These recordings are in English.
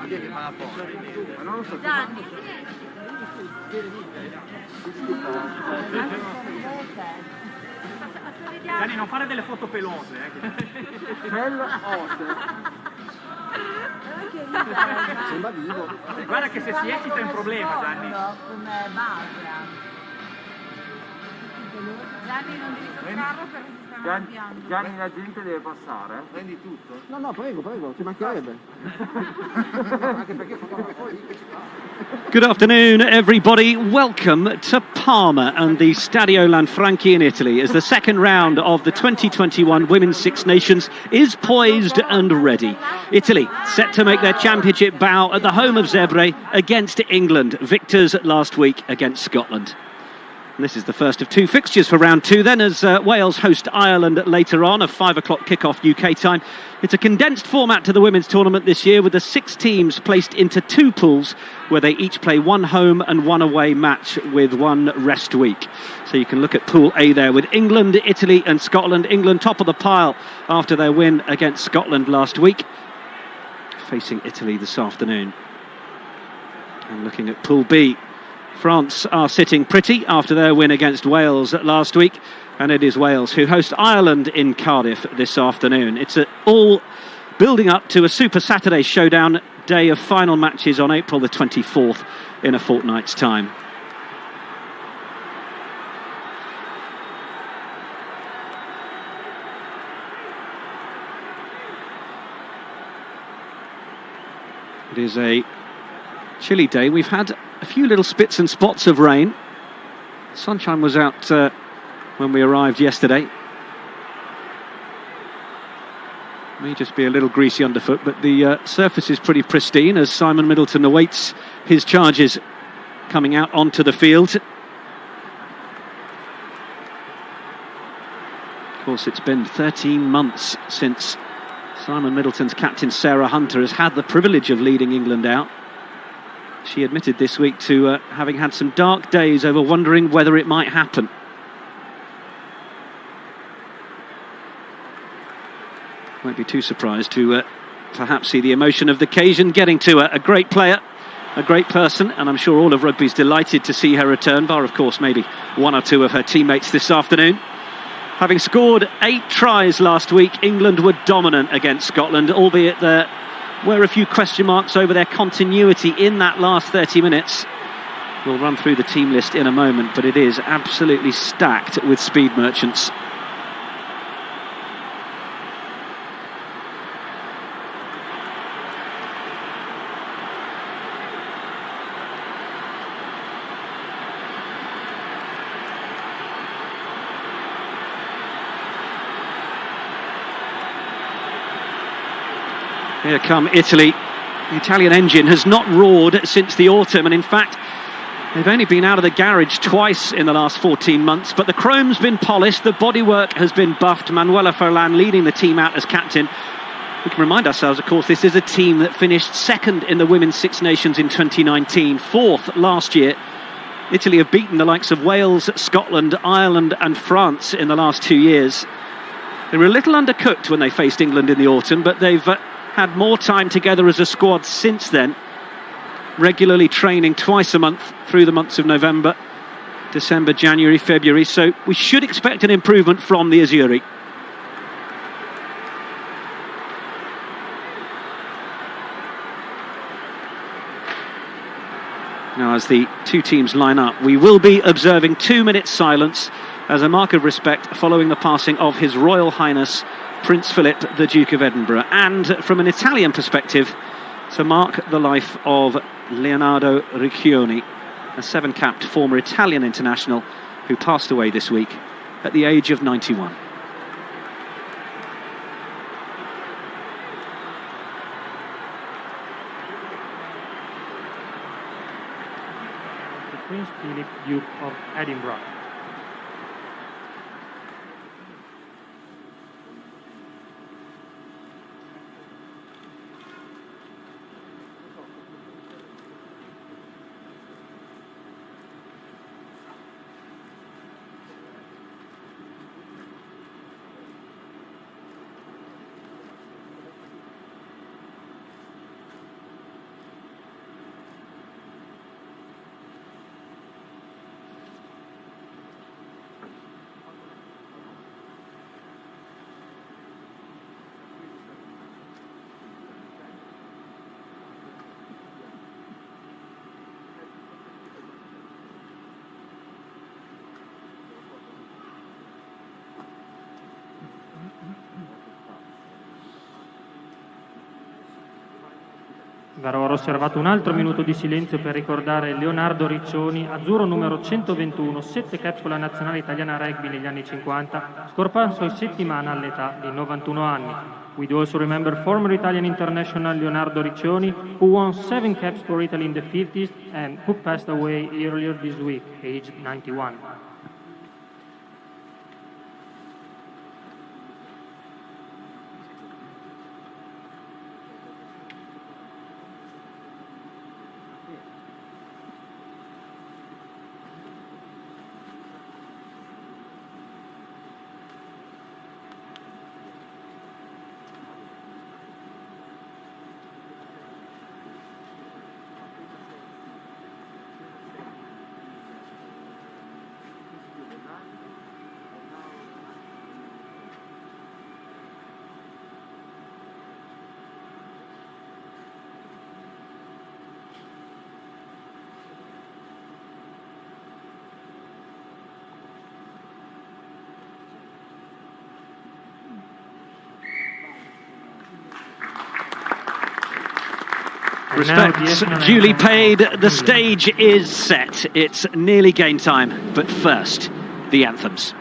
Chi è che fa la foto? Ma non lo so. Gianni, non fare delle foto pelose, Sembra vivo. Guarda che se si eccita è un problema, Gianni. Come base. Gianni, non devi toccarlo perché si stanno arrabbiando. Gianni, la gente deve passare. Prendi tutto? No, prego, ci mancherebbe. Anche perché Good afternoon, everybody. Welcome to Parma and the Stadio Lanfranchi in Italy as the second round of the 2021 Women's Six Nations is poised and ready. Italy set to make their championship bow at the home of Zebre against England, victors last week against Scotland. And this is the first of two fixtures for round two then, as Wales host Ireland later on, a 5 o'clock kickoff UK time. It's a condensed format to the women's tournament this year, with the 6 teams placed into 2 pools where they each play 1 home and 1 away match with 1 rest week. So you can look at Pool A there with England, Italy and Scotland. England top of the pile after their win against Scotland last week, facing Italy this afternoon. And looking at Pool B, France are sitting pretty after their win against Wales last week, and it is Wales who host Ireland in Cardiff this afternoon. It's all building up to a Super Saturday showdown day of final matches on April the 24th in a fortnight's time. It is a chilly day. We've had a few little spits and spots of rain. Sunshine was out when we arrived yesterday. May just be a little greasy underfoot, but the surface is pretty pristine as Simon Middleton awaits his charges coming out onto the field. Of course, it's been 13 months since Simon Middleton's captain Sarah Hunter has had the privilege of leading England out. She admitted this week to having had some dark days over wondering whether it might happen. Won't be too surprised to perhaps see the emotion of the occasion getting to a great player, a great person, and I'm sure all of rugby's delighted to see her return, bar of course maybe 1 or 2 of her teammates this afternoon. Having scored 8 tries last week, England were dominant against Scotland, albeit there were a few question marks over their continuity in that last 30 minutes. We'll run through the team list in a moment, but it is absolutely stacked with speed merchants. Here come Italy. The Italian engine has not roared since the autumn, and in fact they've only been out of the garage twice in the last 14 months, but the chrome's been polished, the bodywork has bin buffed. Manuela Furlan leading the team out as captain. We can remind ourselves, of course, this is a team that finished second in the Women's Six Nations in 2019, 4th last year. Italy have beaten the likes of Wales, Scotland, Ireland and France in the last 2 years. They were a little undercooked when they faced England in the autumn, but they've had more time together as a squad since then, regularly training twice a month through the months of November, December, January, February, so we should expect an improvement from the Azzurri. Now, as the two teams line up, we will be observing 2 minutes silence as a mark of respect following the passing of His Royal Highness Prince Philip, the Duke of Edinburgh, and from an Italian perspective, to mark the life of Leonardo Riccioni, a 7-capped former Italian international who passed away this week at the age of 91. Prince Philip, Duke of Edinburgh. Verrà ora osservato un altro minuto di silenzio per ricordare Leonardo Riccioni, azzurro numero 121, 7 caps con la nazionale italiana rugby negli anni 50, scomparso in settimana all'età di 91 anni. We do also remember former Italian international Leonardo Riccioni, who won 7 caps for Italy in the 50s and who passed away earlier this week, aged 91. Respects duly paid, the stage is set. It's nearly game time, but first, the anthems.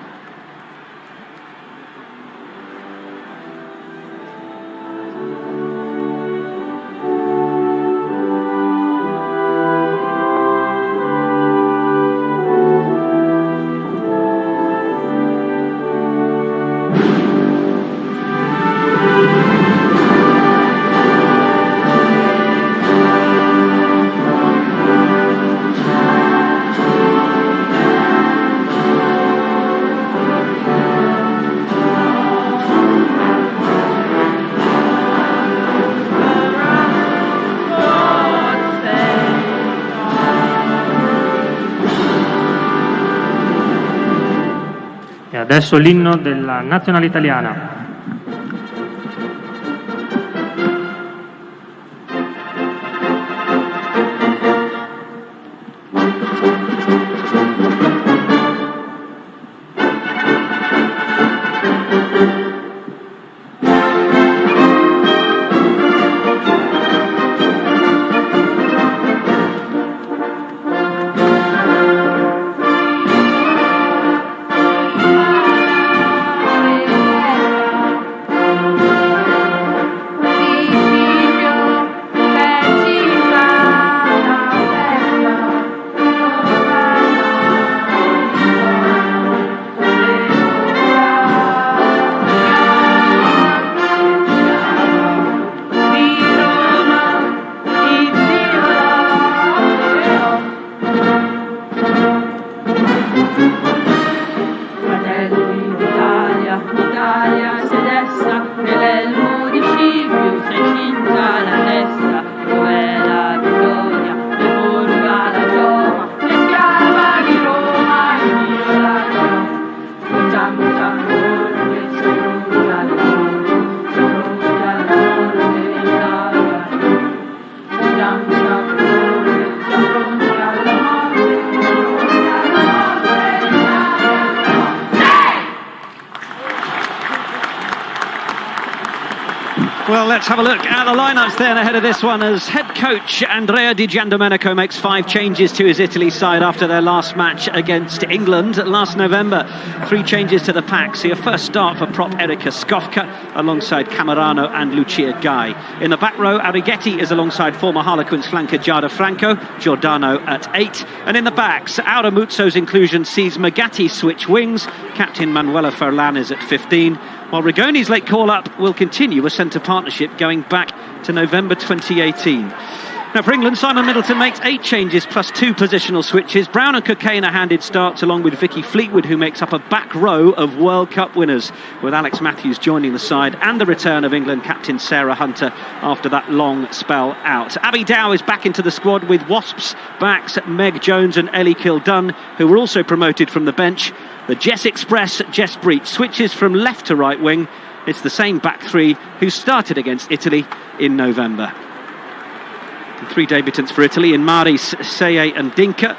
E adesso l'inno della nazionale italiana. Well, let's have a look at the lineups then ahead of this one as head coach Andrea Di Giandomenico makes 5 changes to his Italy side after their last match against England last November. 3 changes to the pack. See a first start for prop Erika Skofka alongside Camerano and Lucia Guy. In the back row, Arrighetti is alongside former Harlequins flanker Giada Franco, Giordano at 8. And in the backs, Auramuzzo's inclusion sees Magatti switch wings, captain Manuela Ferlan is at 15. While Rigoni's late call-up will continue a centre partnership going back to November 2018. Now for England, Simon Middleton makes 8 changes plus 2 positional switches. Brown and Cocaine handed starts along with Vicky Fleetwood, who makes up a back row of World Cup winners, with Alex Matthews joining the side and the return of England captain Sarah Hunter after that long spell out. Abby Dow is back into the squad with Wasps backs Meg Jones and Ellie Kildunn, who were also promoted from the bench. The Jess Express, Jess Breach, switches from left to right wing. It's the same back 3 who started against Italy in November. 3 debutants for Italy in Maris, Seye and Dinka.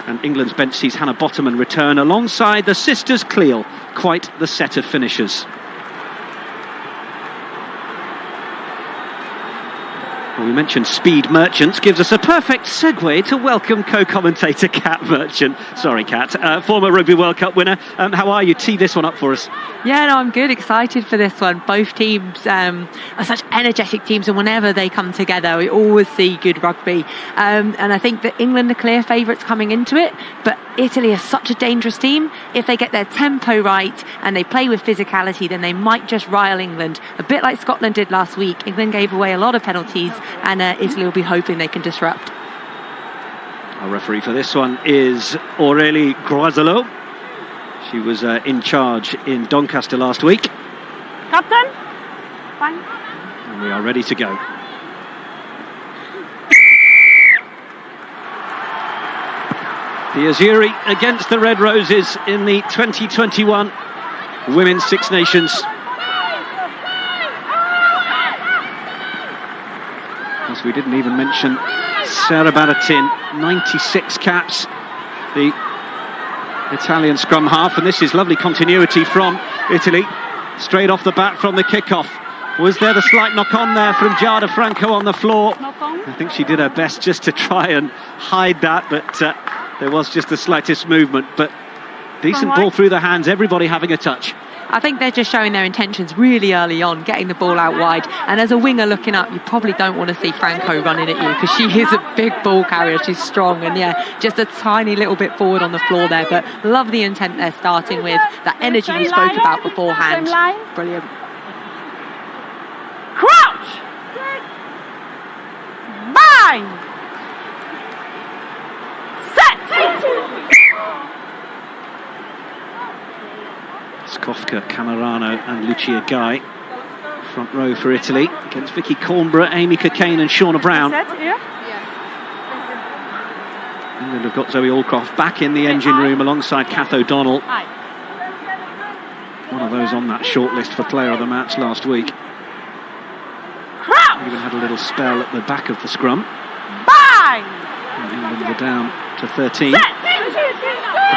And England's bench sees Hannah Bottoman return alongside the sisters Cleal. Quite the set of finishers. Well, we mentioned Speed Merchants, gives us a perfect segue to welcome co-commentator Kat Merchant. Sorry, Kat, former Rugby World Cup winner. How are you? Tee this one up for us. Yeah, no, I'm good. Excited for this one. Both teams are such energetic teams, and whenever they come together, we always see good rugby. And I think that England are clear favourites coming into it, but Italy is such a dangerous team. If they get their tempo right and they play with physicality, then they might just rile England. A bit like Scotland did last week. England gave away a lot of penalties, and Italy will be hoping they can disrupt. Our referee for this one is Aurélie Groiselot. She was in charge in Doncaster last week. Captain? Fine. And we are ready to go. The Azzurri against the Red Roses in the 2021 Women's Six Nations. As we didn't even mention Sarah Baratin, 96 caps, the Italian scrum half, and this is lovely continuity from Italy, straight off the bat from the kickoff. Was there the slight knock-on there from Giada Franco on the floor? I think she did her best just to try and hide that, but there was just the slightest movement. But decent ball through the hands, everybody having a touch. I think they're just showing their intentions really early on, getting the ball out wide. And as a winger looking up, you probably don't want to see Franco running at you, because she is a big ball carrier. She's strong, and yeah, just a tiny little bit forward on the floor there. But love the intent they're starting with, that energy we spoke about beforehand. Brilliant. Crouch! Bind! Set! Skofka, Camerano and Lucia Guy. Front row for Italy against Vicky Cornborough, Amy Cockayne and Shauna Brown. England have got Zoe Allcroft back in the engine room alongside Kath O'Donnell. One of those on that shortlist for player of the match last week. Even had a little spell at the back of the scrum. And England were down to 13. But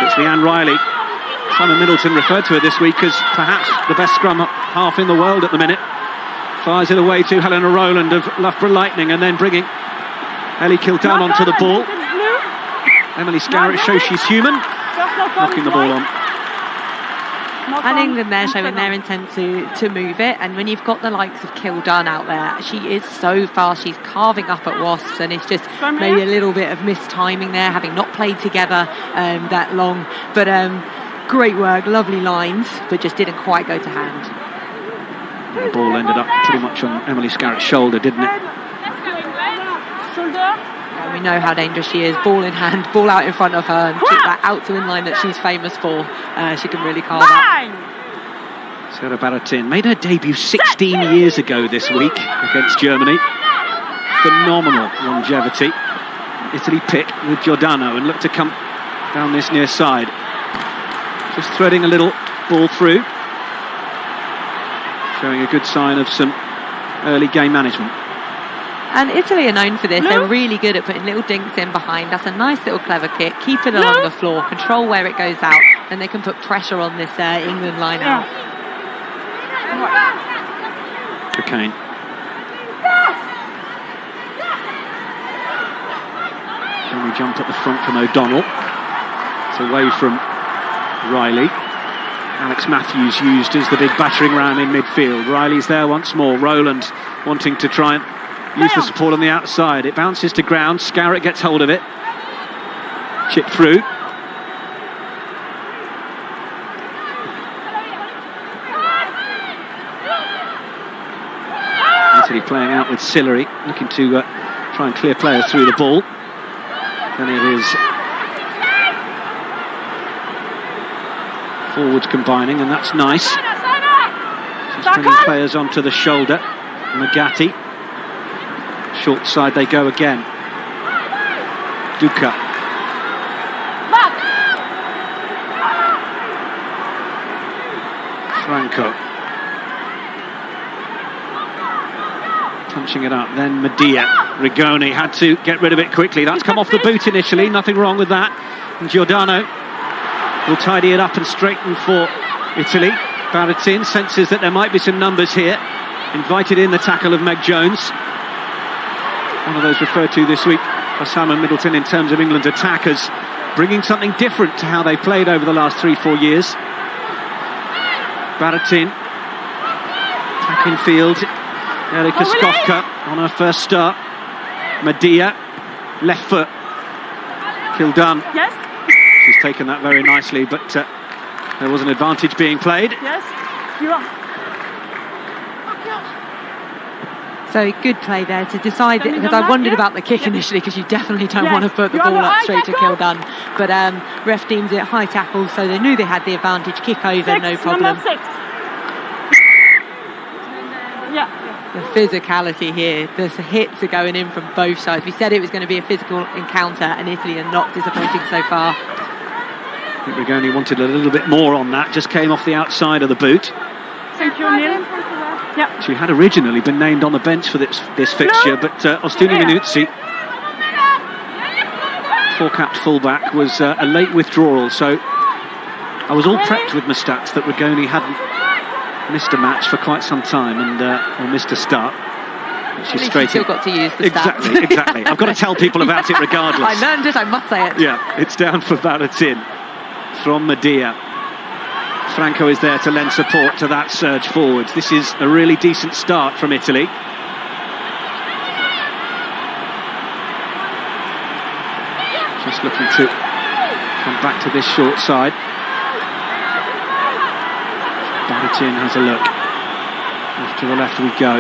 it's Leanne Riley. Simon Middleton referred to her this week as perhaps the best scrum half in the world at the minute. Fires it away to Helena Rowland of Loughborough Lightning, and then bringing Ellie Kildown onto the ball. Emily Scarrett shows she's human, knocking the ball on. And England there showing their intent to move it. And when you've got the likes of Kildown out there, she is so fast. She's carving up at Wasps, and it's just maybe a little bit of mistiming there, having not played together that long. But great work, lovely lines, but just didn't quite go to hand. The ball ended up pretty much on Emily Scarrett's shoulder, didn't it? And we know how dangerous she is. Ball in hand, ball out in front of her, and keep that out to inline that she's famous for. She can really carve up. Sarah Baratin made her debut 16 years ago this week against Germany. Phenomenal longevity. Italy pick with Giordano and look to come down this near side. Just threading a little ball through, showing a good sign of some early game management. And Italy are known for this. They're really good at putting little dinks in behind. That's a nice little clever kick. Keep it along the floor, control where it goes out, and they can put pressure on this England line out. Cockayne. Johnny jumped at the front from O'Donnell. It's away from Riley. Alex Matthews used as the big battering ram in midfield. Riley's there once more. Rowland wanting to try and use the support on the outside. It bounces to ground. Scarrett gets hold of it. Chip through. Italy playing out with Sillery, looking to try and clear players through the ball. Then it is forwards combining, and that's nice. Just bringing players onto the shoulder. Magatti. Short side they go again. Duca. Franco. Punching it up, then Medea. Rigoni had to get rid of it quickly. That's come off the boot initially, nothing wrong with that. And Giordano will tidy it up and straighten for Italy. Baratin senses that there might be some numbers here. Invited in the tackle of Meg Jones. one of those referred to this week by Simon Middleton in terms of England's attackers, bringing something different to how they played over the last 3-4 years. Baratin, attacking field. Erika Skofka on her first start. Medea, left foot. Kildan. Yes. She's taken that very nicely, but there was an advantage being played. Yes. You are. So good play there to decide it, because I wondered about the kick initially, because you definitely don't want to put the You ball have up a straight to high Kildan. But ref deems it high tackle, so they knew they had the advantage. Kick over, no problem. Number 6. Yeah. The physicality here, the hits are going in from both sides. We said it was going to be a physical encounter, and Italy are not disappointing so far. I think Rigoni wanted a little bit more on that, just came off the outside of the boot. Thank you, Neil. Yeah. She had originally been named on the bench for this fixture, but Ostuni Minuzzi, four-capped fullback, was a late withdrawal, so I was all prepped with my stats that Rigoni hadn't missed a match for quite some time and or missed a start. She's straight still got to use the stats. Exactly. I've got to tell people about it regardless. I learned it, I must say it. Yeah, it's down for Baratin from Medea. Franco is there to lend support to that surge forwards. This is a really decent start from Italy. Just looking to come back to this short side. Baratin has a look. Off to the left we go.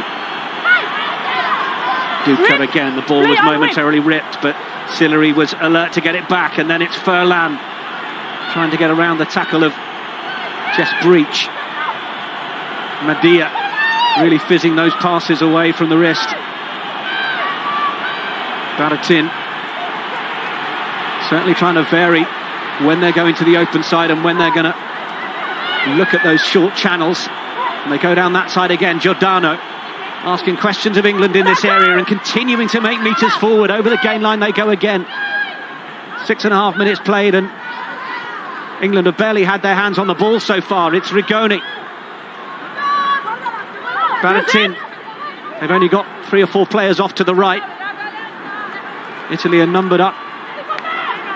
Duca again. The ball was momentarily ripped, but Sillery was alert to get it back, and then it's Furlan trying to get around the tackle of Jess Breach. Medea really fizzing those passes away from the wrist. Baratin certainly trying to vary when they're going to the open side and when they're going to look at those short channels. And they go down that side again. Giordano asking questions of England in this area and continuing to make metres forward. Over the gain line they go again. 6.5 minutes played, and England have barely had their hands on the ball so far. It's Rigoni. Baratin. They've only got 3 or 4 players off to the right. Italy are numbered up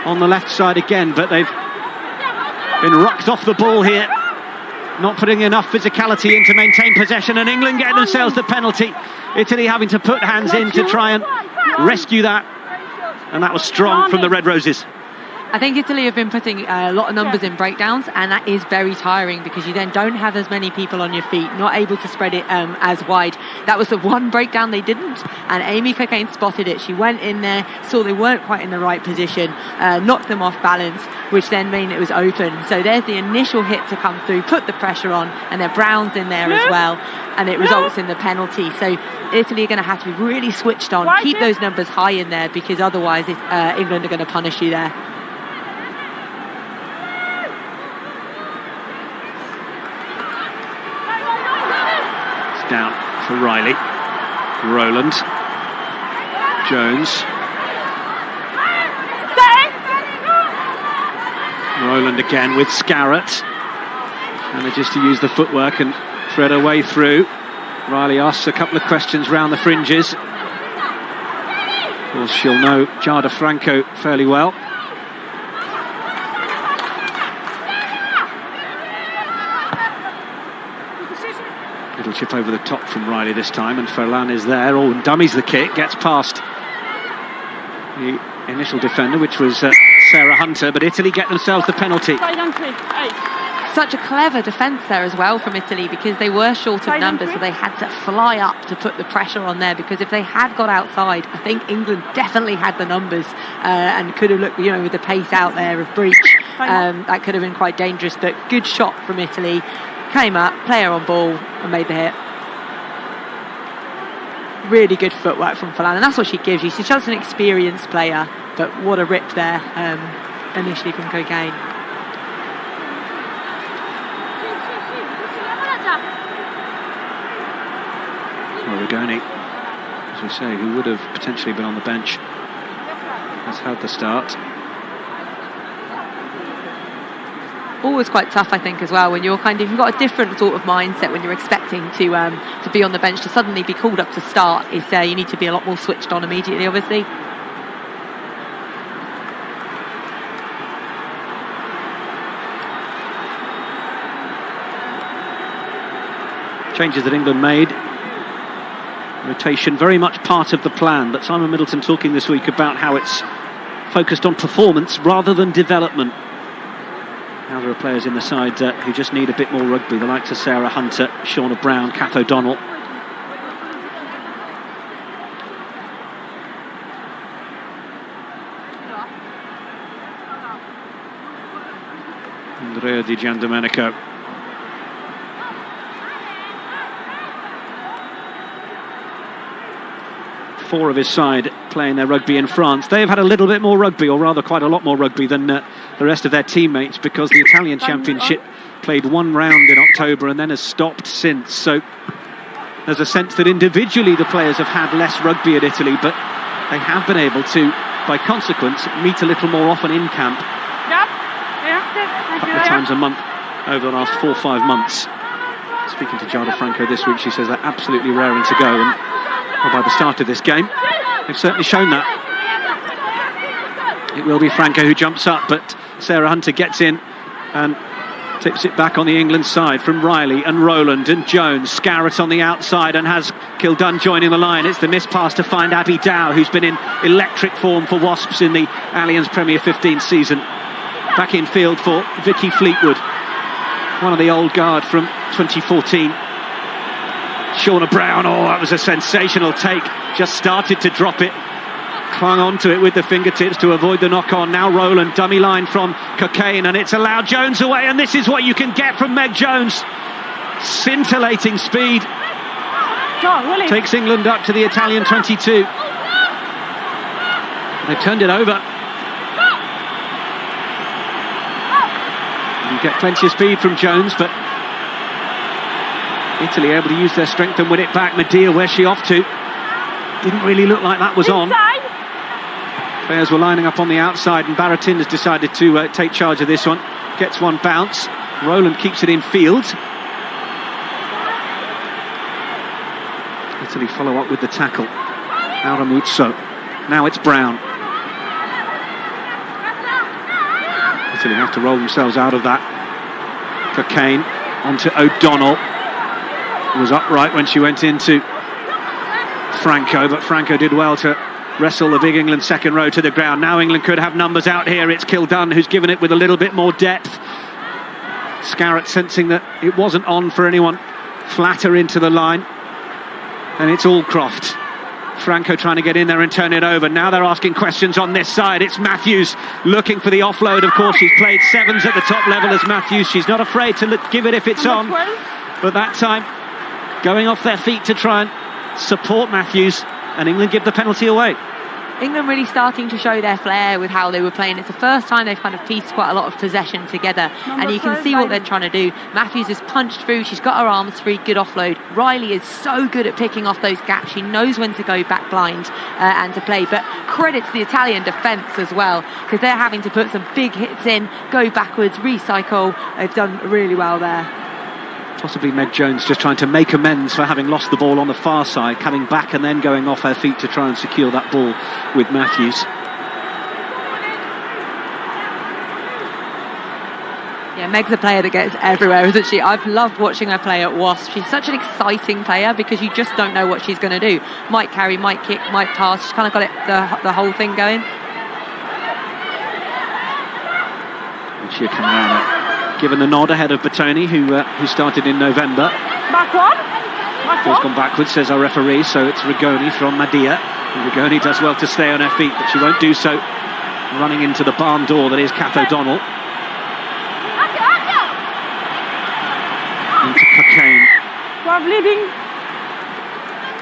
on the left side again, but they've been rocked off the ball here. Not putting enough physicality in to maintain possession, and England get themselves the penalty. Italy having to put hands in to try and rescue that, and that was strong from the Red Roses. I think Italy have been putting a lot of numbers in breakdowns, and that is very tiring because you then don't have as many people on your feet, not able to spread it as wide. That was the one breakdown they didn't, and Amy Cockayne spotted it. She went in there, saw they weren't quite in the right position, knocked them off balance, which then meant it was open. So there's the initial hit to come through, put the pressure on, and then Brown's in there as well, and it results in the penalty. So Italy are going to have to be really switched on, keep those numbers high in there, because otherwise England are going to punish you there. Down for Riley. Rowland. Jones. Rowland again with Scarrett. Manages to use the footwork and thread her way through. Riley asks a couple of questions round the fringes. Of course, she'll know Giada Franco fairly well. Little chip over the top from Riley this time, and Furlan is there. Oh, and dummies the kick, gets past the initial defender, which was Sarah Hunter, but Italy get themselves the penalty. Such a clever defence there as well from Italy, because they were short of numbers, so they had to fly up to put the pressure on there, because if they had got outside, I think England definitely had the numbers and could have looked, with the pace out there of Breach. That could have been quite dangerous, but good shot from Italy. Came up, player on ball, and made the hit. Really good footwork from Furlan, and that's what she gives you. She's just an experienced player, but what a rip there initially from Cockayne. Well, Rigoni, as we say, who would have potentially been on the bench, has had the start. always quite tough, I think, as well, when you've got a different sort of mindset when you're expecting to be on the bench. To suddenly be called up to start is you need to be a lot more switched on immediately, obviously. Changes that England made. Rotation very much part of the plan, but Simon Middleton talking this week about how it's focused on performance rather than development. Now there are players in the side who just need a bit more rugby, the likes of Sarah Hunter, Shauna Brown, Kath O'Donnell. Andrea Di Giandomenico. Four of his side playing their rugby in France. They've had a little bit more rugby, or rather quite a lot more rugby than the rest of their teammates, because the Italian Championship played one round in October and then has stopped since. So there's a sense that individually the players have had less rugby at Italy, but they have been able to, by consequence, meet a little more often in camp. A couple of times a month over the last 4 or 5 months. Speaking to Giada Franco this week, she says they're absolutely raring to go, and by the start of this game, they've certainly shown that. It will be Franco who jumps up, but Sarah Hunter gets in and tips it back on the England side from Riley and Rowland and Jones. Scarrett on the outside and has Kildunn joining the line. It's the missed pass to find Abby Dow, who's been in electric form for Wasps in the Allianz Premier 15 season. Back in field for Vicky Fleetwood, one of the old guard from 2014. Shauna Brown, oh, that was a sensational take. Just started to drop it, clung onto it with the fingertips to avoid the knock-on. Now Rowland, dummy line from Cockayne, and it's allowed Jones away, and this is what you can get from Meg Jones. Scintillating speed. Takes England up to the Italian 22. They've turned it over. You get plenty of speed from Jones, but Italy able to use their strength and win it back. Medea, where's she off to? Didn't really look like that was on. Players were lining up on the outside, and Baratin has decided to take charge of this one. Gets one bounce. Rowland keeps it in field. Italy follow up with the tackle. Aramuzzo. Now it's Brown. Italy have to roll themselves out of that. Cockayne onto O'Donnell. Was upright when she went into Franco, but Franco did well to wrestle the big England second row to the ground. Now England could have numbers out here. It's Kildunn who's given it with a little bit more depth. Scarrett sensing that it wasn't on for anyone. Flatter into the line, and it's Allcroft. Franco trying to get in there and turn it over. Now they're asking questions on this side. It's Matthews looking for the offload. Of course, she's played sevens at the top level as Matthews. She's not afraid to give it if it's on, but that time going off their feet to try and support Matthews, and England give the penalty away. England really starting to show their flair with how they were playing. It's the first time they've kind of pieced quite a lot of possession together, and you can see what they're trying to do. Matthews has punched through, she's got her arms free, good offload. Riley is so good at picking off those gaps. She knows when to go back blind and to play, but credit to the Italian defence as well, because they're having to put some big hits in, go backwards, recycle. They've done really well there. Possibly Meg Jones just trying to make amends for having lost the ball on the far side, coming back and then going off her feet to try and secure that ball with Matthews. Yeah, Meg's a player that gets everywhere, isn't she? I've loved watching her play at Wasps. She's such an exciting player because you just don't know what she's going to do. Might carry, might kick, might pass. She's kind of got it, the whole thing going. Lucia Camerano given the nod ahead of Bertoni, who started in November. Ball's gone backwards, says our referee, so it's Rigoni from Medea. And Rigoni does well to stay on her feet, but she won't do so running into the barn door that is Kath O'Donnell. Into Cockayne.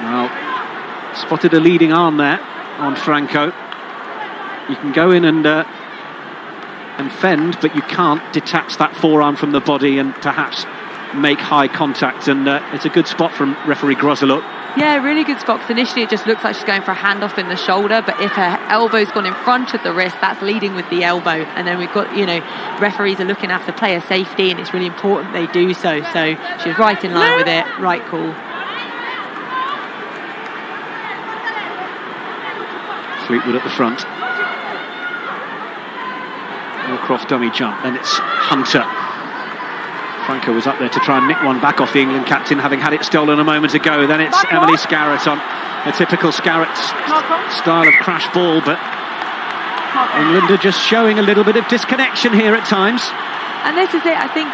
Well, spotted a leading arm there on Franco. You can go in and fend, but you can't detach that forearm from the body and perhaps make high contact, and it's a good spot from referee Grosselot. Yeah, really good spot, 'cause initially it just looks like she's going for a handoff in the shoulder, but if her elbow's gone in front of the wrist, that's leading with the elbow. And then we've got, referees are looking after player safety, and it's really important they do so. So she was right in line with it, right call. Fleetwood at the front. Moorcroft dummy jump, then it's Hunter. Franco was up there to try and nick one back off the England captain, having had it stolen a moment ago. Then it's Emily Scarratt on a typical Scarratt style of crash ball, but England are just showing a little bit of disconnection here at times. And this is it, I think,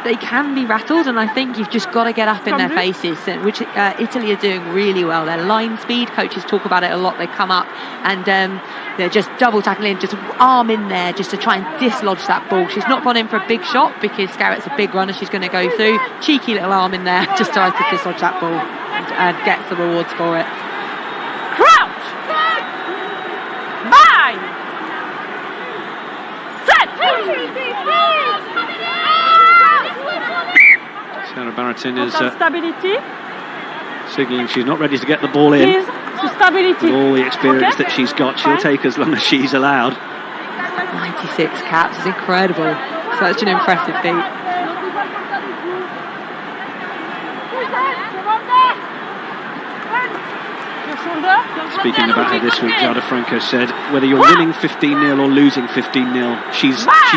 they can be rattled, and I think you've just got to get up in their faces, which Italy are doing really well. Their line speed, coaches talk about it a lot, they come up and they're just double tackling, just arm in there just to try and dislodge that ball. She's not gone in for a big shot because Scarratt's a big runner, she's going to go through. Cheeky little arm in there, just tries to dislodge that ball and gets the rewards for it. Crouch! Bind! Set! Sarah Baratin is Stability. signalling she's not ready to get the ball in. Please, stability. With all the experience that she's got, she'll take as long as she's allowed. 96 caps is incredible. Such an impressive feat. Speaking about her this week, Giada Franco said, whether you're winning 15-0 or losing 15-0, she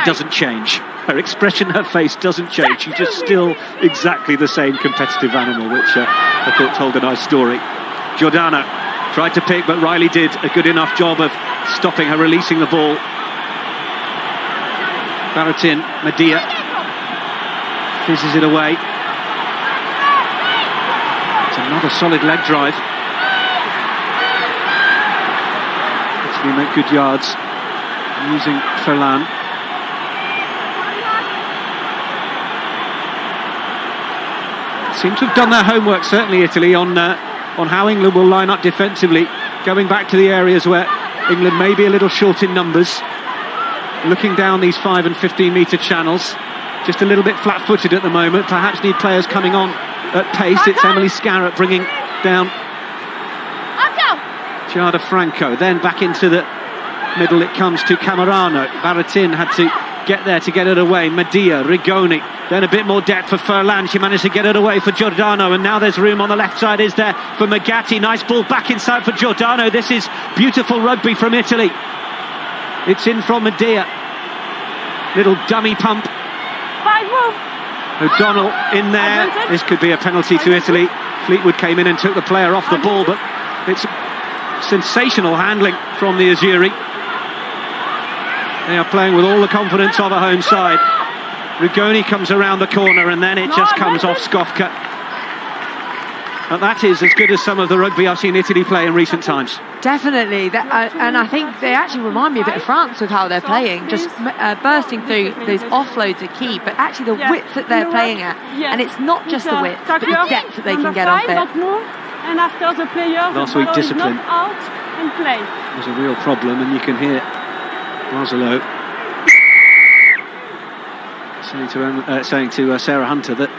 doesn't change. Her expression, her face doesn't change. She's just still exactly the same competitive animal, which I thought told a nice story. Giordano tried to pick, but Riley did a good enough job of stopping her, releasing the ball. Baratin, Medea fizzes it away. It's another solid leg drive. We make good yards using Ferland. Seem to have done their homework, certainly Italy, on how England will line up defensively, going back to the areas where England may be a little short in numbers, looking down these 5 and 15 metre channels, just a little bit flat-footed at the moment, perhaps need players coming on at pace. It's Emily Scarratt bringing down Giada Franco, then back into the middle it comes to Camerano. Baratin had to get there to get it away. Medea, Rigoni, then a bit more depth for Ferland. She managed to get it away for Giordano, and now there's room on the left side, is there, for Magatti. Nice ball back inside for Giordano. This is beautiful rugby from Italy. It's in from Medea. Little dummy pump. O'Donnell in there. This could be a penalty to Italy. Fleetwood came in and took the player off the ball, but it's sensational handling from the Azzurri. They are playing with all the confidence of a home side. Rigoni comes around the corner and then it just comes off Skofka. And that is as good as some of the rugby I've seen Italy play in recent times. Definitely, and I think they actually remind me a bit of France with how they're playing, just bursting through. Those offloads are key, but actually the width that they're playing at, and it's not just the width, but the depth that they can get off it. And after the player, last week discipline out and play was a real problem, and you can hear Marzolo saying to Sarah Hunter that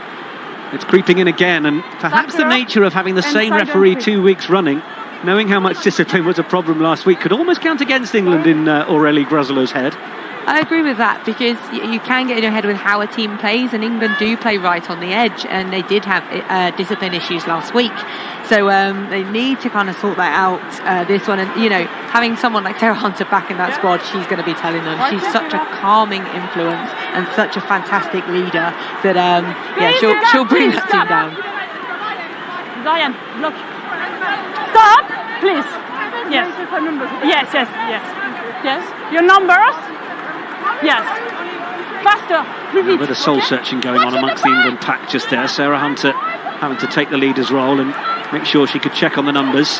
it's creeping in again, and perhaps the nature of having the same referee 2 weeks running, knowing how much discipline was a problem last week, could almost count against England in Aurélie Grosselot's head. I agree with that, because you can get in your head with how a team plays, and England do play right on the edge, and they did have discipline issues last week, so they need to kind of sort that out this one. And having someone like Sarah Hunter back in that squad, she's going to be telling them. She's such a calming influence and such a fantastic leader that she'll bring that team down. Diane, look. Stop, please. Yes. Yes. Your numbers. Yes. Faster. A bit of soul searching going on amongst the England pack just there. Sarah Hunter having to take the leader's role and make sure she could check on the numbers.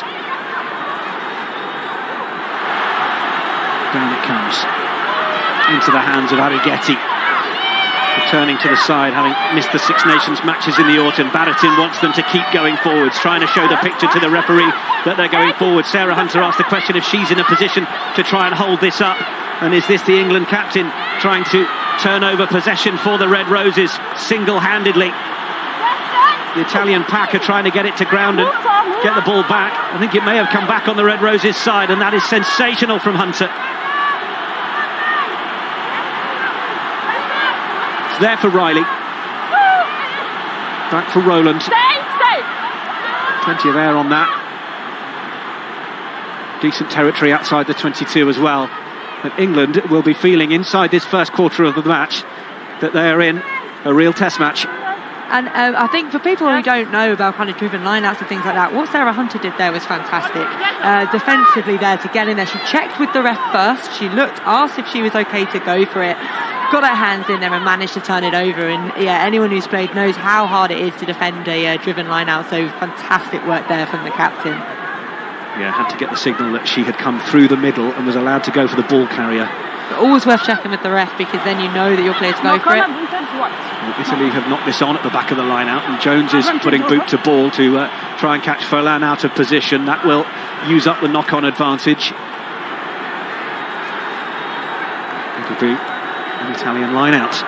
Down it comes into the hands of Arrighetti, returning to the side, having missed the Six Nations matches in the autumn. Baratin wants them to keep going forwards, trying to show the picture to the referee that they're going forward. Sarah Hunter asked the question if she's in a position to try and hold this up, and is this the England captain trying to turn over possession for the Red Roses single-handedly? The Italian pack are trying to get it to ground and get the ball back. I think it may have come back on the Red Roses' side, and that is sensational from Hunter. It's there for Riley. Back for Rowland. Plenty of air on that. Decent territory outside the 22 as well. But England will be feeling inside this first quarter of the match that they are in a real test match. And I think for people who don't know about kind of driven lineouts and things like that, what Sarah Hunter did there was fantastic. Defensively there to get in there. She checked with the ref first. She looked, asked if she was okay to go for it. Got her hands in there and managed to turn it over. And yeah, anyone who's played knows how hard it is to defend a driven lineout. So fantastic work there from the captain. Yeah, had to get the signal that she had come through the middle and was allowed to go for the ball carrier. But always worth checking with the ref, because then you know that you're clear to go for it. Well, Italy have knocked this on at the back of the line out, and Jones is putting boot to ball to try and catch Furlan out of position. That will use up the knock-on advantage. It'll be an Italian line out.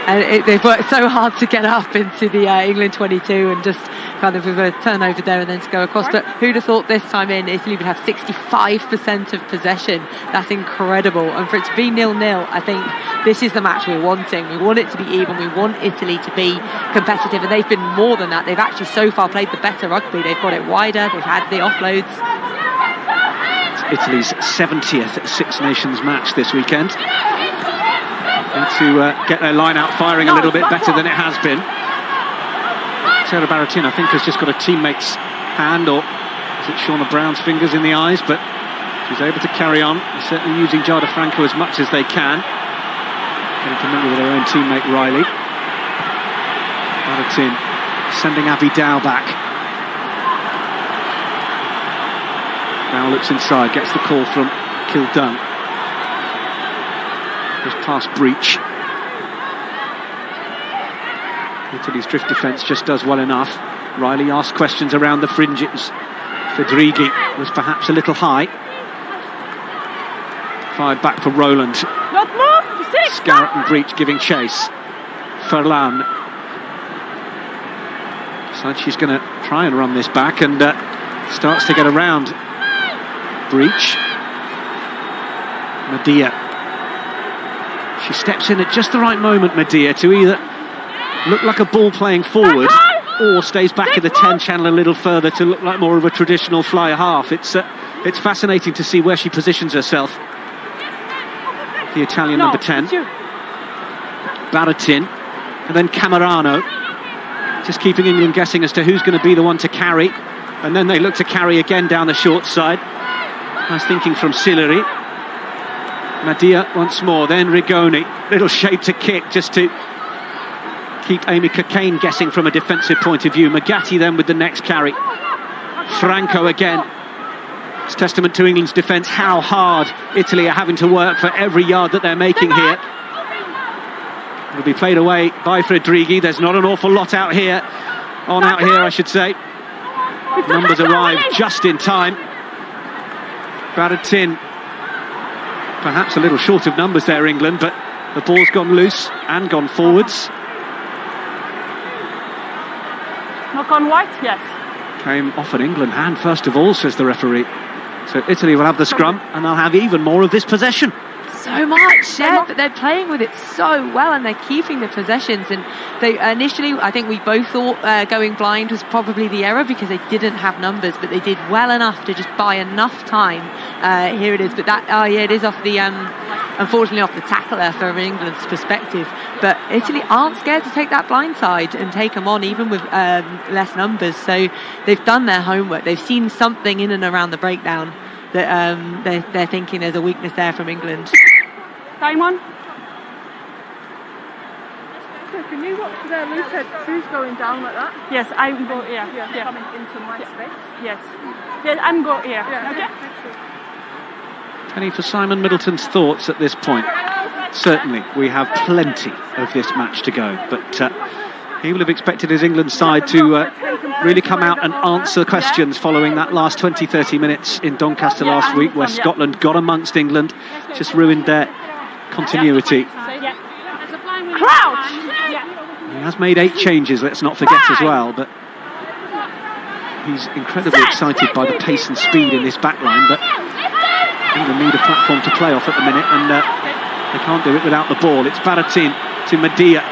And they've worked so hard to get up into the England 22 and just kind of with a turnover there and then to go across. But who'd have thought this time in Italy would have 65% of possession? That's incredible. And for it to be 0-0, I think this is the match we're wanting. We want it to be even. We want Italy to be competitive. And they've been more than that. They've actually so far played the better rugby. They've got it wider. They've had the offloads. It's Italy's 70th Six Nations match this weekend. To get their line out firing a little bit better than it has been. Sarah Baratin, I think, has just got a teammate's hand, or is it Shauna Brown's fingers in the eyes, but she's able to carry on. They're certainly using Jada Franco as much as they can. Getting familiar with their own teammate Riley. Baratin sending Abby Dow back. Dow looks inside, gets the call from Kildun. Just past Breach. Italy's drift defence just does well enough. Riley asks questions around the fringes. Fedrighi was perhaps a little high. Fired back for Rowland. Scarrett and Breach giving chase. Furlan decides she's going to try and run this back and starts to get around Breach. Medea. She steps in at just the right moment, Medea, to either look like a ball playing forward or stays back in the 10 channel a little further to look like more of a traditional fly half. It's fascinating to see where she positions herself. The Italian number 10. Baratin, and then Camerano. Just keeping England guessing as to who's going to be the one to carry. And then they look to carry again down the short side. Nice thinking from Sillery. Medea once more, then Rigoni. Little shape to kick just to keep Amy Cockayne guessing from a defensive point of view. Magatti then with the next carry. Franco again. It's testament to England's defence how hard Italy are having to work for every yard that they're making here. It'll be played away by Fedrighi. There's not an awful lot out here. Out here, I should say. Numbers arrive just in time. Baratin. Perhaps a little short of numbers there, England, but the ball's gone loose and gone forwards. Knock on white, yes. Came off an England hand first of all, says the referee. So Italy will have the scrum and they'll have even more of this possession. So much, yeah, but they're playing with it so well and they're keeping the possessions. And they initially, I think we both thought going blind was probably the error because they didn't have numbers, but they did well enough to just buy enough time. Here it is, but that, it is off the, unfortunately off the tackler from England's perspective. But Italy aren't scared to take that blind side and take them on even with less numbers. So they've done their homework. They've seen something in and around the breakdown that they're thinking there's a weakness there from England. Time on. So can you watch there, Lisa? Who's going down like that? Yes, I'm go. Yeah. Coming into my space. Yes. Yes, I'm go. Yeah. Okay. Penny, for Simon Middleton's thoughts at this point. Certainly, we have plenty of this match to go, but he will have expected his England side to really come out and answer questions following that last 20-30 minutes in Doncaster last week, where Scotland got amongst England, just ruined their continuity. Crouch! Yeah, He has made 8 changes, let's not forget as well, but he's incredibly excited by the pace and speed in this back line, but England need a platform to play off at the minute, and they can't do it without the ball. It's Baratin to Medea.